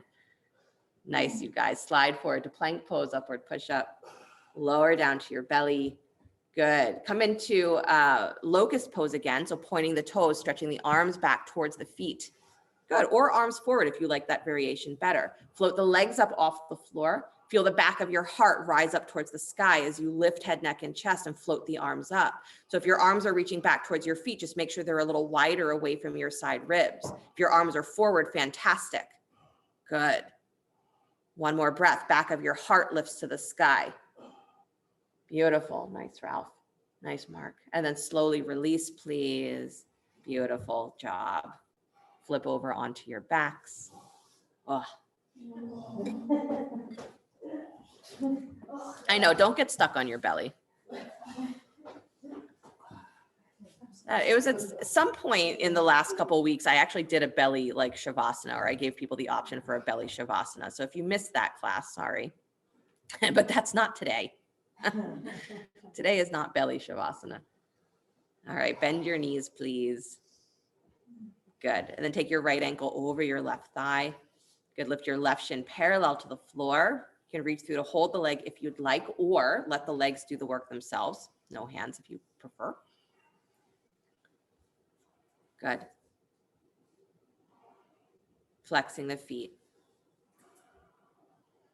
Nice, you guys. Slide forward to plank pose, upward push up, lower down to your belly. Good. Come into locust pose again. So pointing the toes, stretching the arms back towards the feet. Good. Or arms forward if you like that variation better. Float the legs up off the floor. Feel the back of your heart rise up towards the sky as you lift head, neck, and chest and float the arms up. So if your arms are reaching back towards your feet, just make sure they're a little wider away from your side ribs. If your arms are forward, fantastic. Good. One more breath. Back of your heart lifts to the sky. Beautiful. Nice, Ralph. Nice, Mark. And then slowly release, please. Beautiful job. Flip over onto your backs. Oh. I know. Don't get stuck on your belly. It was at some point in the last couple of weeks, I actually did a belly like Shavasana, or I gave people the option for a belly Shavasana. So if you missed that class, sorry, but that's not today. Today is not belly Shavasana. All right, bend your knees, please. Good. And then take your right ankle over your left thigh. Good. Lift your left shin parallel to the floor. You can reach through to hold the leg if you'd like, or let the legs do the work themselves. No hands if you prefer. Good. Flexing the feet.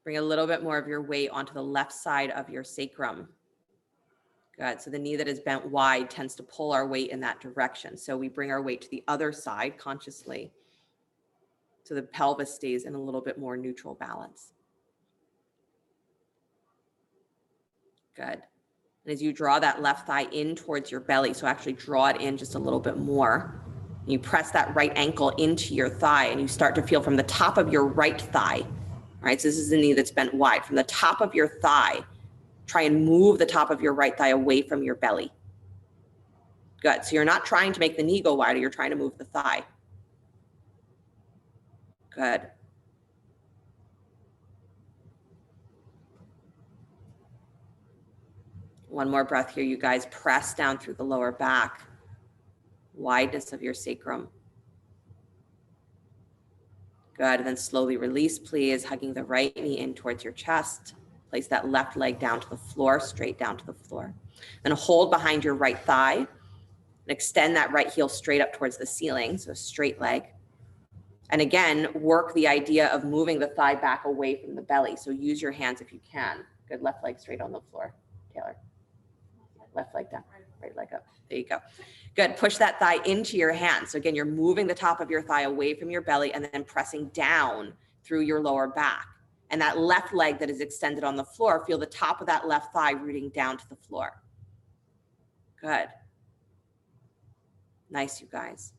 Bring a little bit more of your weight onto the left side of your sacrum. Good. So the knee that is bent wide tends to pull our weight in that direction. So we bring our weight to the other side consciously, so the pelvis stays in a little bit more neutral balance. Good. And as you draw that left thigh in towards your belly, so actually draw it in just a little bit more. You press that right ankle into your thigh and you start to feel from the top of your right thigh, right? So this is the knee that's bent wide. From the top of your thigh, try and move the top of your right thigh away from your belly. Good. So you're not trying to make the knee go wider, you're trying to move the thigh. Good. One more breath here, you guys. Press down through the lower back, wideness of your sacrum. Good. And then slowly release, please, hugging the right knee in towards your chest. Place that left leg down to the floor, straight down to the floor. Then hold behind your right thigh and extend that right heel straight up towards the ceiling, so straight leg. And again, work the idea of moving the thigh back away from the belly. So use your hands if you can. Good. Left leg straight on the floor. Taylor. Left leg down, right leg up. There you go. Good. Push that thigh into your hands. So again, you're moving the top of your thigh away from your belly and then pressing down through your lower back. And that left leg that is extended on the floor, feel the top of that left thigh rooting down to the floor. Good. Nice, you guys.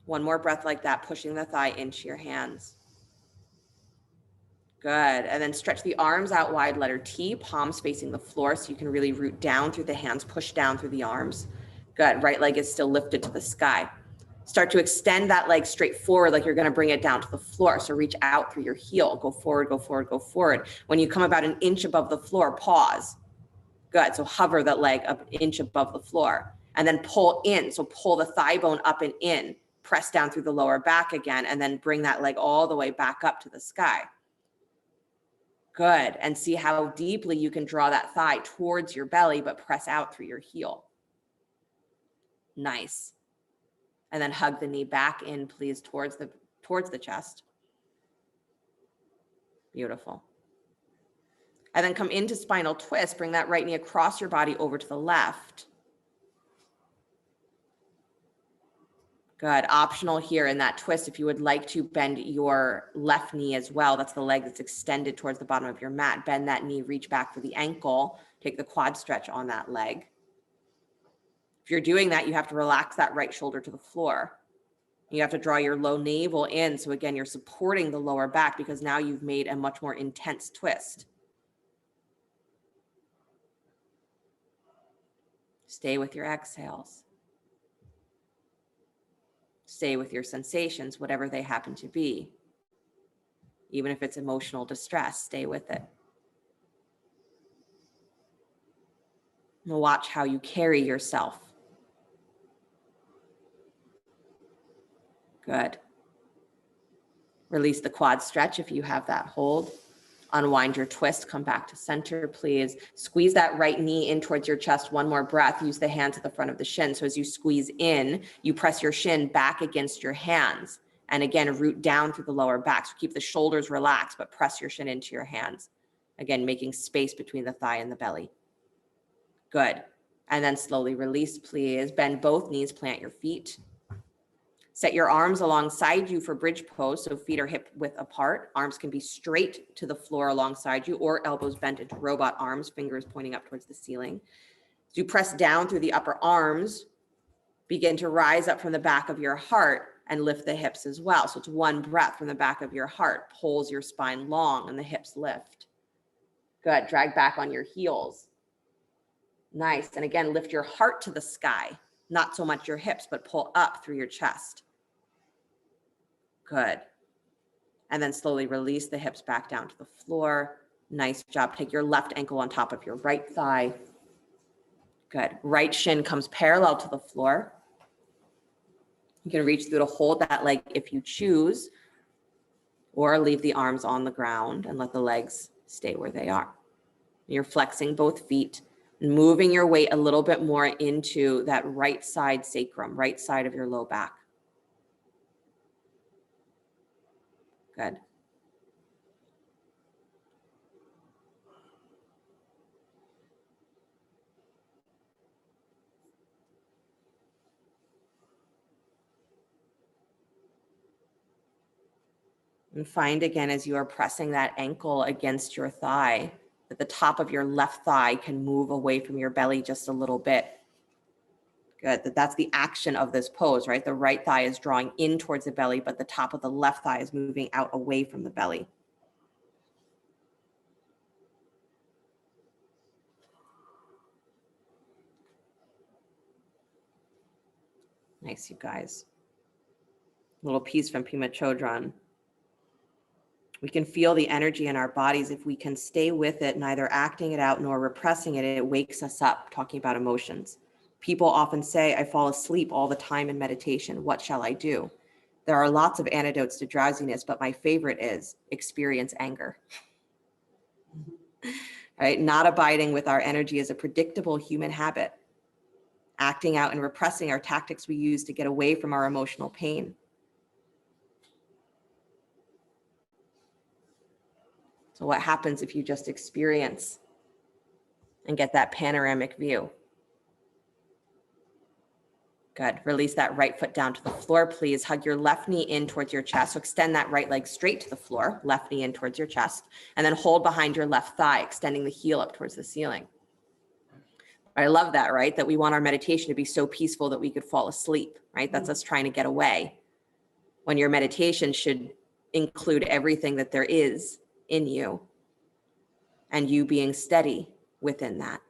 One more breath like that, pushing the thigh into your hands. Good. And then stretch the arms out wide, letter T, palms facing the floor so you can really root down through the hands, push down through the arms. Good. Right leg is still lifted to the sky. Start to extend that leg straight forward like you're going to bring it down to the floor. So reach out through your heel. Go forward, go forward, go forward. When you come about an inch above the floor, pause. Good. So hover that leg up an inch above the floor and then pull in. So pull the thigh bone up and in, press down through the lower back again, and then bring that leg all the way back up to the sky. Good. And see how deeply you can draw that thigh towards your belly, but press out through your heel. Nice. And then hug the knee back in, please, towards the chest. Beautiful. And then come into spinal twist. Bring that right knee across your body over to the left. Good. Optional here in that twist, if you would like to bend your left knee as well, that's the leg that's extended towards the bottom of your mat. Bend that knee, reach back for the ankle, take the quad stretch on that leg. If you're doing that, you have to relax that right shoulder to the floor. You have to draw your low navel in. So again, you're supporting the lower back because now you've made a much more intense twist. Stay with your exhales. Stay with your sensations, whatever they happen to be. Even if it's emotional distress, stay with it. And watch how you carry yourself. Good. Release the quad stretch if you have that hold. Unwind your twist, come back to center, please. Squeeze that right knee in towards your chest. One more breath. Use the hands at the front of the shin. So as you squeeze in, you press your shin back against your hands. And again, root down through the lower back. So keep the shoulders relaxed, but press your shin into your hands. Again, making space between the thigh and the belly. Good. And then slowly release, please. Bend both knees, plant your feet. Set your arms alongside you for bridge pose, so feet are hip width apart. Arms can be straight to the floor alongside you or elbows bent into robot arms, fingers pointing up towards the ceiling. As you press down through the upper arms, begin to rise up from the back of your heart and lift the hips as well. So it's one breath from the back of your heart, pulls your spine long and the hips lift. Good. Drag back on your heels. Nice. And again, lift your heart to the sky, not so much your hips, but pull up through your chest. Good. And then slowly release the hips back down to the floor. Nice job. Take your left ankle on top of your right thigh. Good. Right shin comes parallel to the floor. You can reach through to hold that leg if you choose, or leave the arms on the ground and let the legs stay where they are. You're flexing both feet and moving your weight a little bit more into that right side sacrum, right side of your low back. Good. And find again as you are pressing that ankle against your thigh, that the top of your left thigh can move away from your belly just a little bit. Good. That's the action of this pose, right? The right thigh is drawing in towards the belly, but the top of the left thigh is moving out away from the belly. Nice, you guys. Little piece from Pema Chodron. We can feel the energy in our bodies if we can stay with it, neither acting it out nor repressing it. It wakes us up, talking about emotions. People often say, I fall asleep all the time in meditation. What shall I do? There are lots of antidotes to drowsiness, but my favorite is experience anger. Right? Not abiding with our energy is a predictable human habit. Acting out and repressing are tactics we use to get away from our emotional pain. So what happens if you just experience and get that panoramic view? Good. Release that right foot down to the floor, please. Hug your left knee in towards your chest. So extend that right leg straight to the floor, left knee in towards your chest, and then hold behind your left thigh, extending the heel up towards the ceiling. I love that, right? That we want our meditation to be so peaceful that we could fall asleep, right? That's us trying to get away. When your meditation should include everything that there is in you and you being steady within that.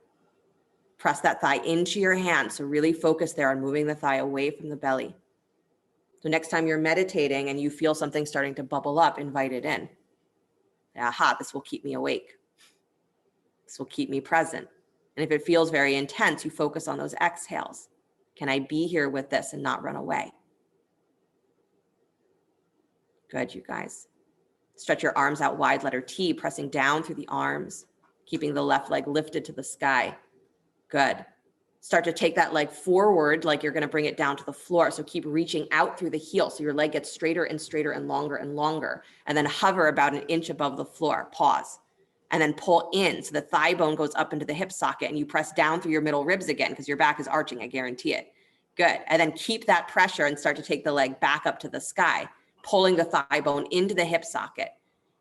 Press that thigh into your hand. So really focus there on moving the thigh away from the belly. So next time you're meditating and you feel something starting to bubble up, invite it in. Aha, this will keep me awake. This will keep me present. And if it feels very intense, you focus on those exhales. Can I be here with this and not run away? Good, you guys. Stretch your arms out wide, letter T, pressing down through the arms, keeping the left leg lifted to the sky. Good. Start to take that leg forward like you're going to bring it down to the floor. So keep reaching out through the heel so your leg gets straighter and straighter and longer and longer. And then hover about an inch above the floor. Pause. And then pull in so the thigh bone goes up into the hip socket and you press down through your middle ribs again because your back is arching, I guarantee it. Good. And then keep that pressure and start to take the leg back up to the sky, pulling the thigh bone into the hip socket.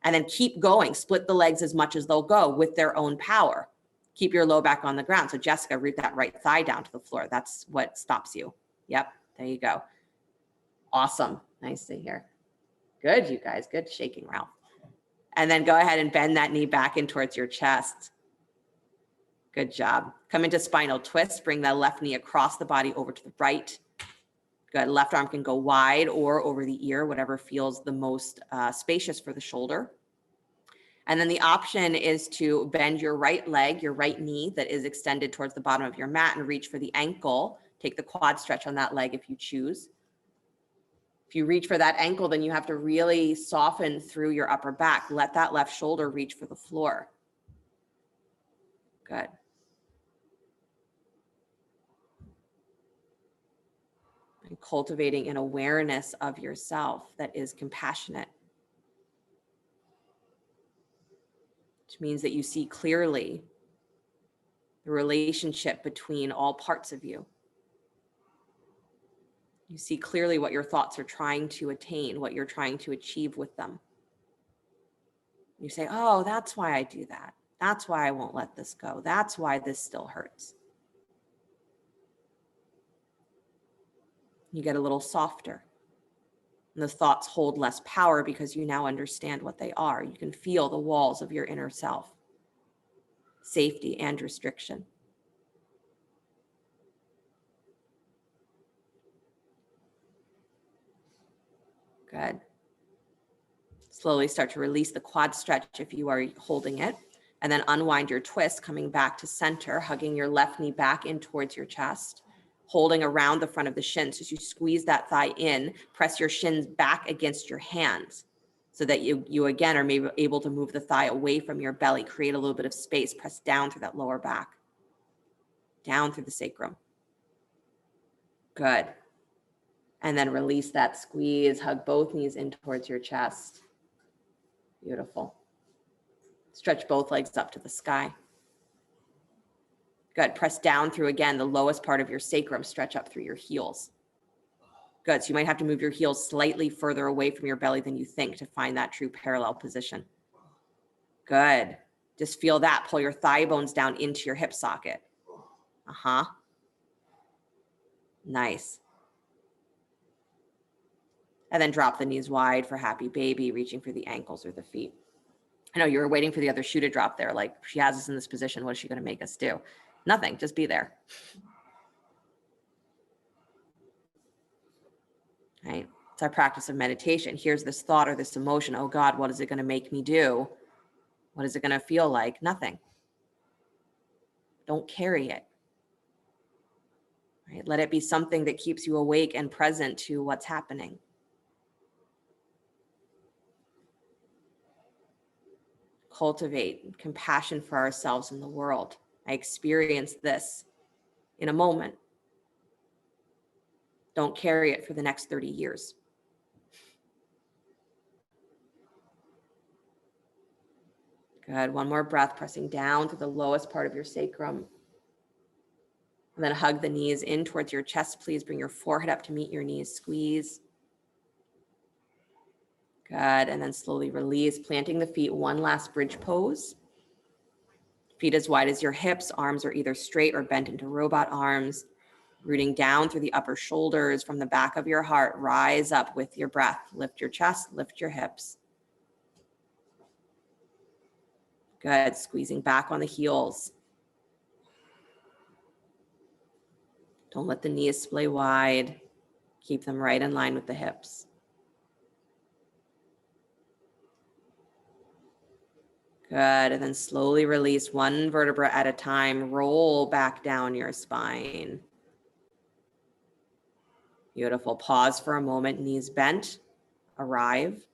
And then keep going. Split the legs as much as they'll go with their own power. Keep your low back on the ground. So Jessica, root that right thigh down to the floor. That's what stops you. Yep, there you go. Awesome. Nice to hear. Good, you guys. Good shaking, Ralph. And then go ahead and bend that knee back in towards your chest. Good job. Come into spinal twist. Bring the left knee across the body over to the right. Good. Left arm can go wide or over the ear, whatever feels the most spacious for the shoulder. And then the option is to bend your right leg, your right knee that is extended towards the bottom of your mat and reach for the ankle. Take the quad stretch on that leg if you choose. If you reach for that ankle, then you have to really soften through your upper back. Let that left shoulder reach for the floor. Good. And cultivating an awareness of yourself that is compassionate. Which means that you see clearly the relationship between all parts of you. You see clearly what your thoughts are trying to attain, what you're trying to achieve with them. You say, oh, that's why I do that. That's why I won't let this go. That's why this still hurts. You get a little softer. And the thoughts hold less power because you now understand what they are. You can feel the walls of your inner self. Safety and restriction. Good. Slowly start to release the quad stretch if you are holding it. And then unwind your twist, coming back to center, hugging your left knee back in towards your chest. Holding around the front of the shins. So as you squeeze that thigh in, press your shins back against your hands so that you again are maybe able to move the thigh away from your belly, create a little bit of space, press down through that lower back, down through the sacrum. Good. And then release that squeeze, hug both knees in towards your chest. Beautiful. Stretch both legs up to the sky. Good. Press down through, again, the lowest part of your sacrum. Stretch up through your heels. Good. So you might have to move your heels slightly further away from your belly than you think to find that true parallel position. Good. Just feel that. Pull your thigh bones down into your hip socket. Nice. And then drop the knees wide for happy baby, reaching for the ankles or the feet. I know you were waiting for the other shoe to drop there. Like, she has us in this position. What is she going to make us do? Nothing. Just be there. Right? It's our practice of meditation. Here's this thought or this emotion. Oh God, what is it going to make me do? What is it going to feel like? Nothing. Don't carry it. Right? Let it be something that keeps you awake and present to what's happening. Cultivate compassion for ourselves and the world. I experienced this in a moment. Don't carry it for the next 30 years. Good. One more breath, pressing down to the lowest part of your sacrum. And then hug the knees in towards your chest. Please bring your forehead up to meet your knees. Squeeze. Good. And then slowly release, planting the feet. One last bridge pose. Feet as wide as your hips. Arms are either straight or bent into robot arms. Rooting down through the upper shoulders from the back of your heart. Rise up with your breath. Lift your chest. Lift your hips. Good. Squeezing back on the heels. Don't let the knees splay wide. Keep them right in line with the hips. Good. And then slowly release one vertebra at a time. Roll back down your spine. Beautiful. Pause for a moment. Knees bent. Arrive.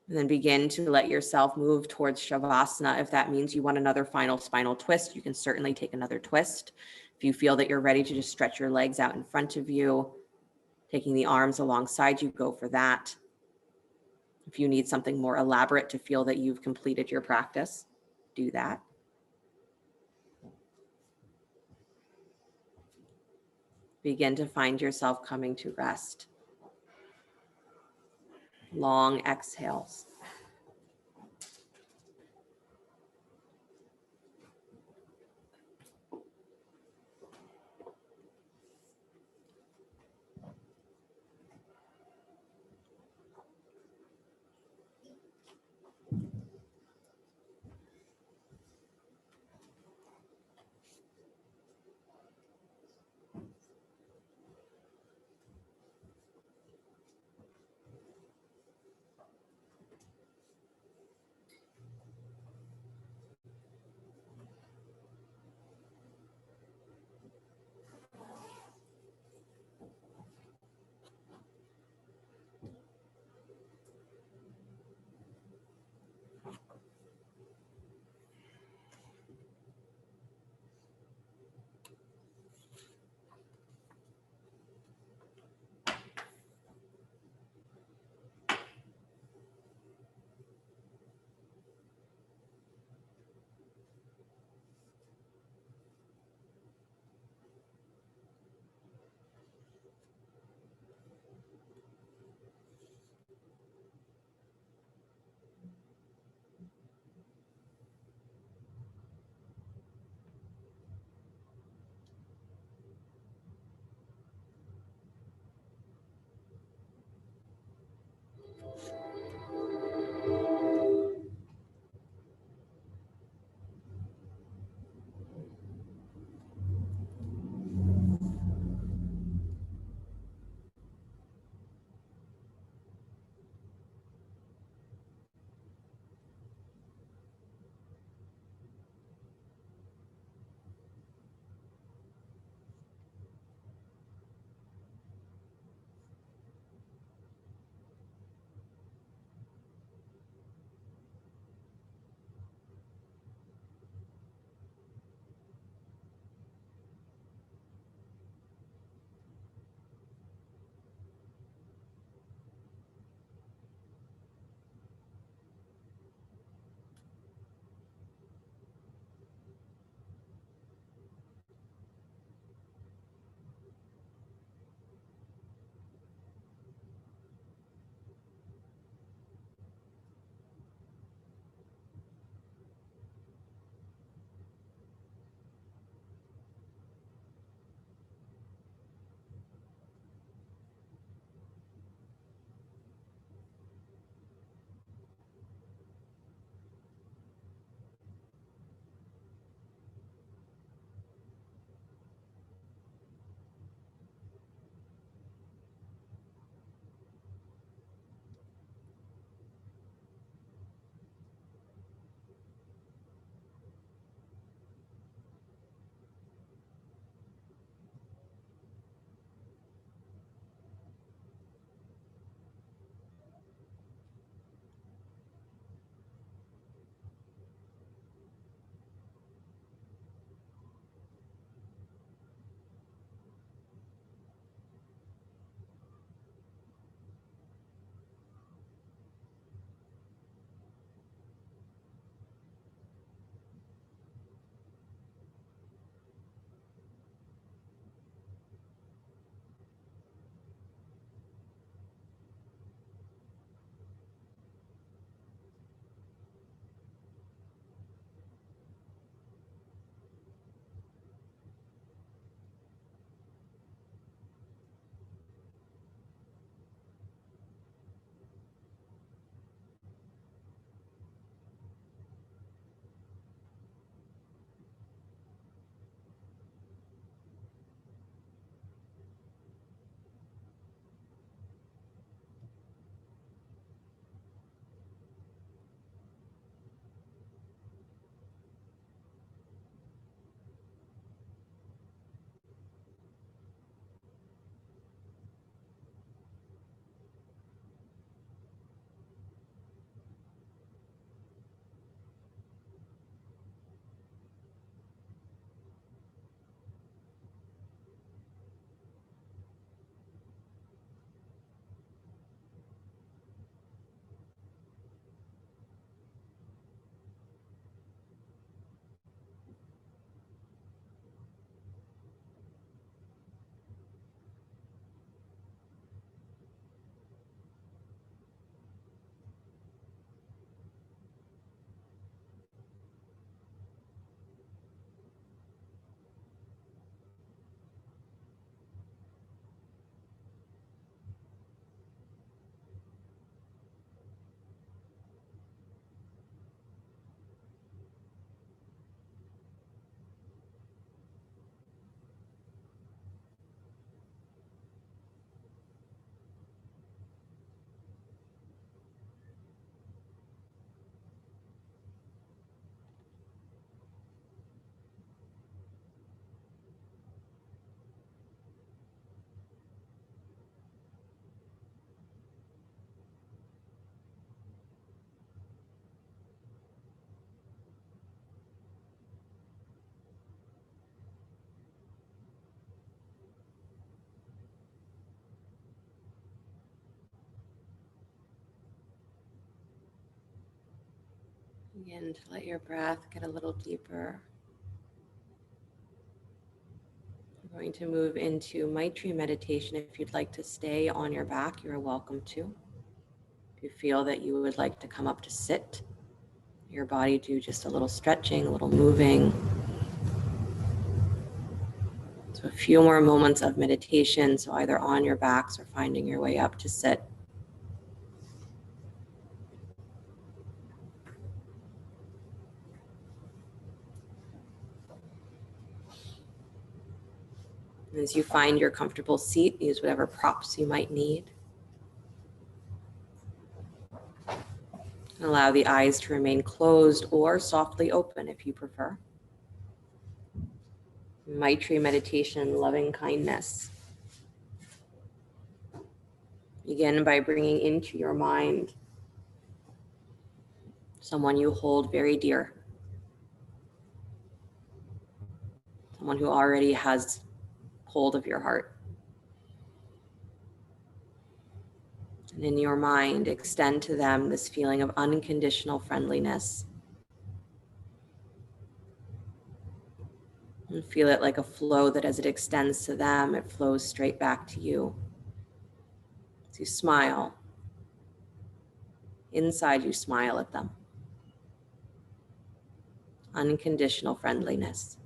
And then begin to let yourself move towards Shavasana. If that means you want another final spinal twist, you can certainly take another twist. If you feel that you're ready to just stretch your legs out in front of you, taking the arms alongside you, go for that. If you need something more elaborate to feel that you've completed your practice, do that. Begin to find yourself coming to rest. Long exhales. Begin to let your breath get a little deeper. We're going to move into Maitri meditation. If you'd like to stay on your back, you're welcome to. If you feel that you would like to come up to sit, your body do just a little stretching, a little moving. So a few more moments of meditation, so either on your backs or finding your way up to sit. As you find your comfortable seat, use whatever props you might need. Allow the eyes to remain closed or softly open if you prefer. Maitri meditation, loving kindness. Begin by bringing into your mind someone you hold very dear. Someone who already has hold of your heart. And in your mind, extend to them this feeling of unconditional friendliness. And feel it like a flow that as it extends to them, it flows straight back to you. As you smile, inside you smile at them. Unconditional friendliness.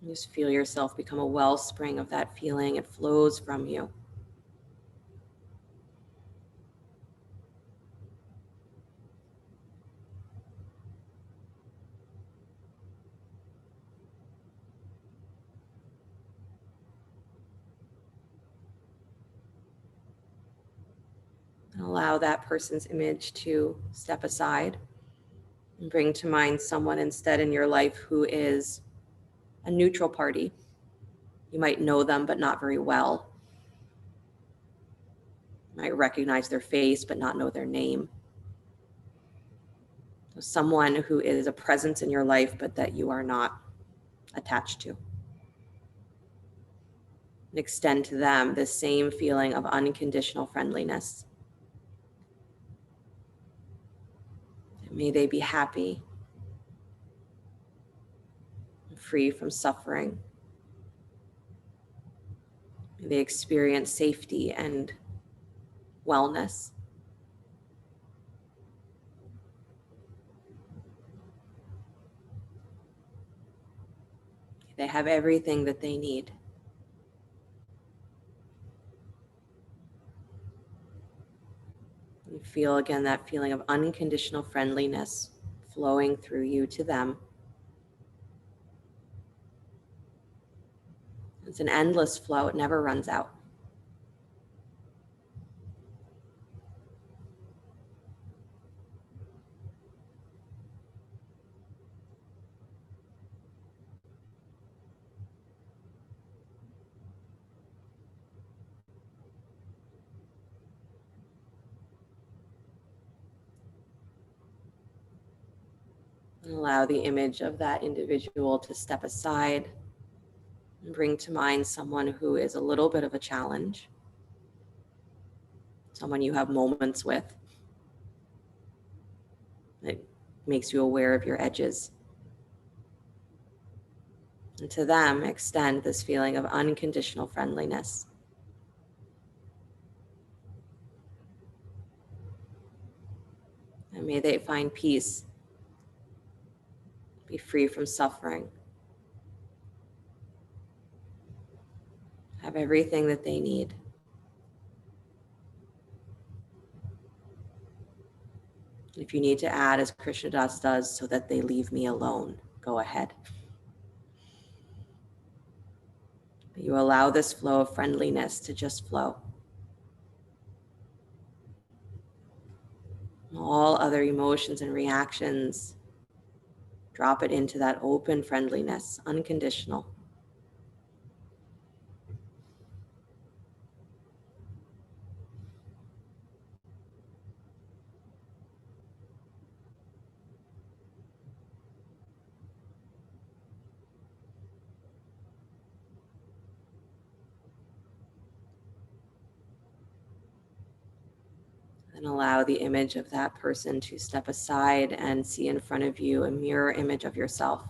Just feel yourself become a wellspring of that feeling. It flows from you. And allow that person's image to step aside and bring to mind someone instead in your life who is a neutral party. You might know them, but not very well. You might recognize their face, but not know their name. So someone who is a presence in your life, but that you are not attached to. And extend to them this same feeling of unconditional friendliness. May they be happy, free from suffering. May they experience safety and wellness. They have everything that they need. You feel again that feeling of unconditional friendliness flowing through you to them. It's an endless flow, it never runs out. And allow the image of that individual to step aside and bring to mind someone who is a little bit of a challenge, someone you have moments with. It makes you aware of your edges. And to them, extend this feeling of unconditional friendliness. And may they find peace, be free from suffering, have everything that they need. If you need to add, as Krishnadas does, so that they leave me alone, go ahead. But you allow this flow of friendliness to just flow. All other emotions and reactions, drop it into that open friendliness, unconditional. Then allow the image of that person to step aside and see in front of you a mirror image of yourself,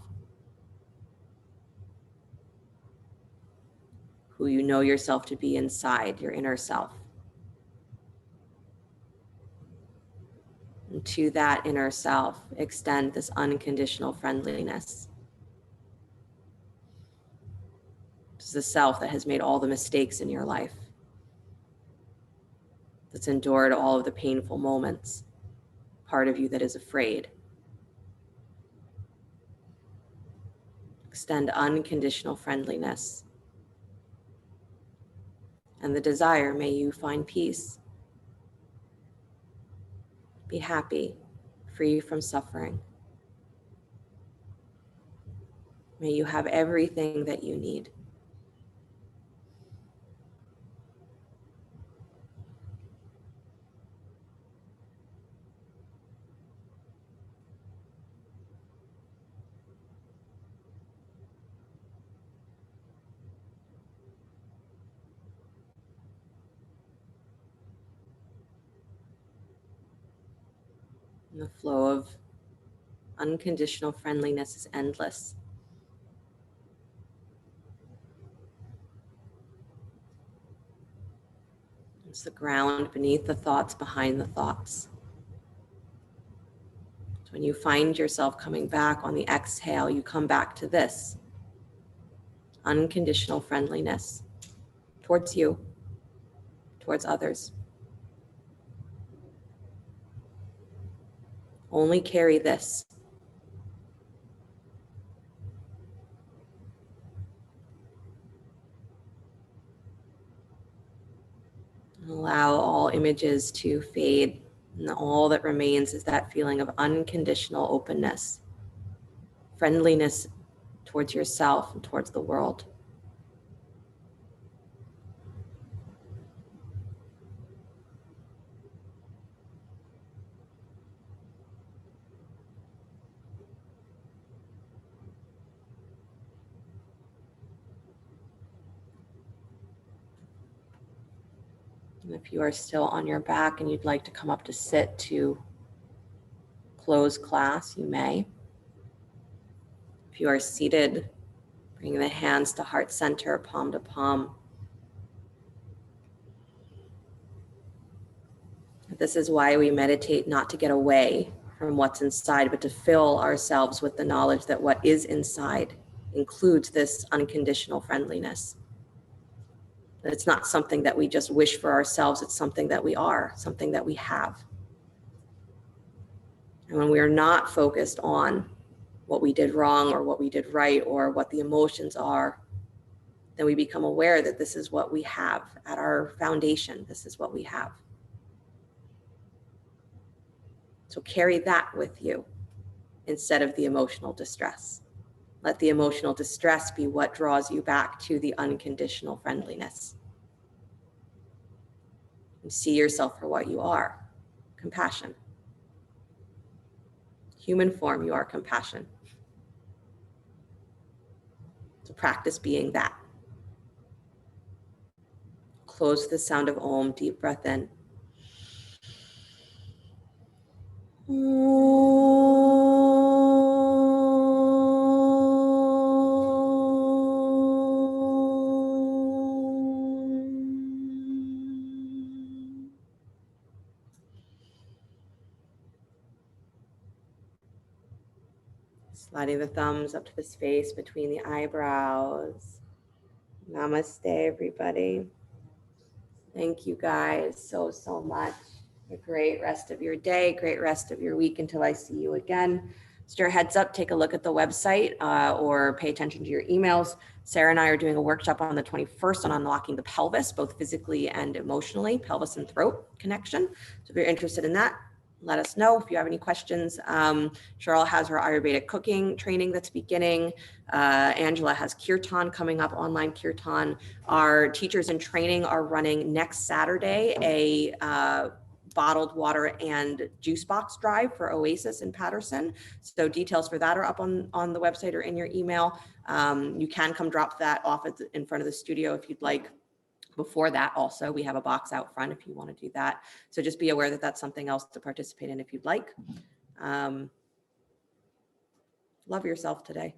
who you know yourself to be inside, your inner self. And to that inner self, extend this unconditional friendliness. This is the self that has made all the mistakes in your life, that's endured all of the painful moments, part of you that is afraid. Extend unconditional friendliness. And the desire, may you find peace. Be happy, free from suffering. May you have everything that you need. And the flow of unconditional friendliness is endless. It's the ground beneath the thoughts, behind the thoughts. So when you find yourself coming back on the exhale, you come back to this unconditional friendliness towards you, towards others. Only carry this. Allow all images to fade, and all that remains is that feeling of unconditional openness, friendliness towards yourself and towards the world. And if you are still on your back and you'd like to come up to sit to close class, you may. If you are seated, bring the hands to heart center, palm to palm. This is why we meditate, not to get away from what's inside, but to fill ourselves with the knowledge that what is inside includes this unconditional friendliness. That it's not something that we just wish for ourselves, it's something that we are, something that we have. And when we are not focused on what we did wrong or what we did right or what the emotions are, then we become aware that this is what we have at our foundation. This is what we have. So carry that with you instead of the emotional distress. Let the emotional distress be what draws you back to the unconditional friendliness. You see yourself for what you are, compassion. Human form, you are compassion. So practice being that. Close the sound of Om, deep breath in. Sliding the thumbs up to the space between the eyebrows. Namaste, everybody. Thank you guys so much. A great rest of your day, great rest of your week until I see you again. Just your heads up, take a look at the website or pay attention to your emails. Sarah and I are doing a workshop on the 21st on unlocking the pelvis, both physically and emotionally, pelvis and throat connection. So if you're interested in that, let us know. If you have any questions, Cheryl has her Ayurvedic cooking training that's beginning. Angela has Kirtan coming up, online Kirtan. Our teachers in training are running next Saturday a bottled water and juice box drive for Oasis in Patterson. So details for that are up on the website or in your email. You can come drop that off in front of the studio if you'd like. Before that, also, we have a box out front if you want to do that. So just be aware that that's something else to participate in if you'd like. Love yourself today.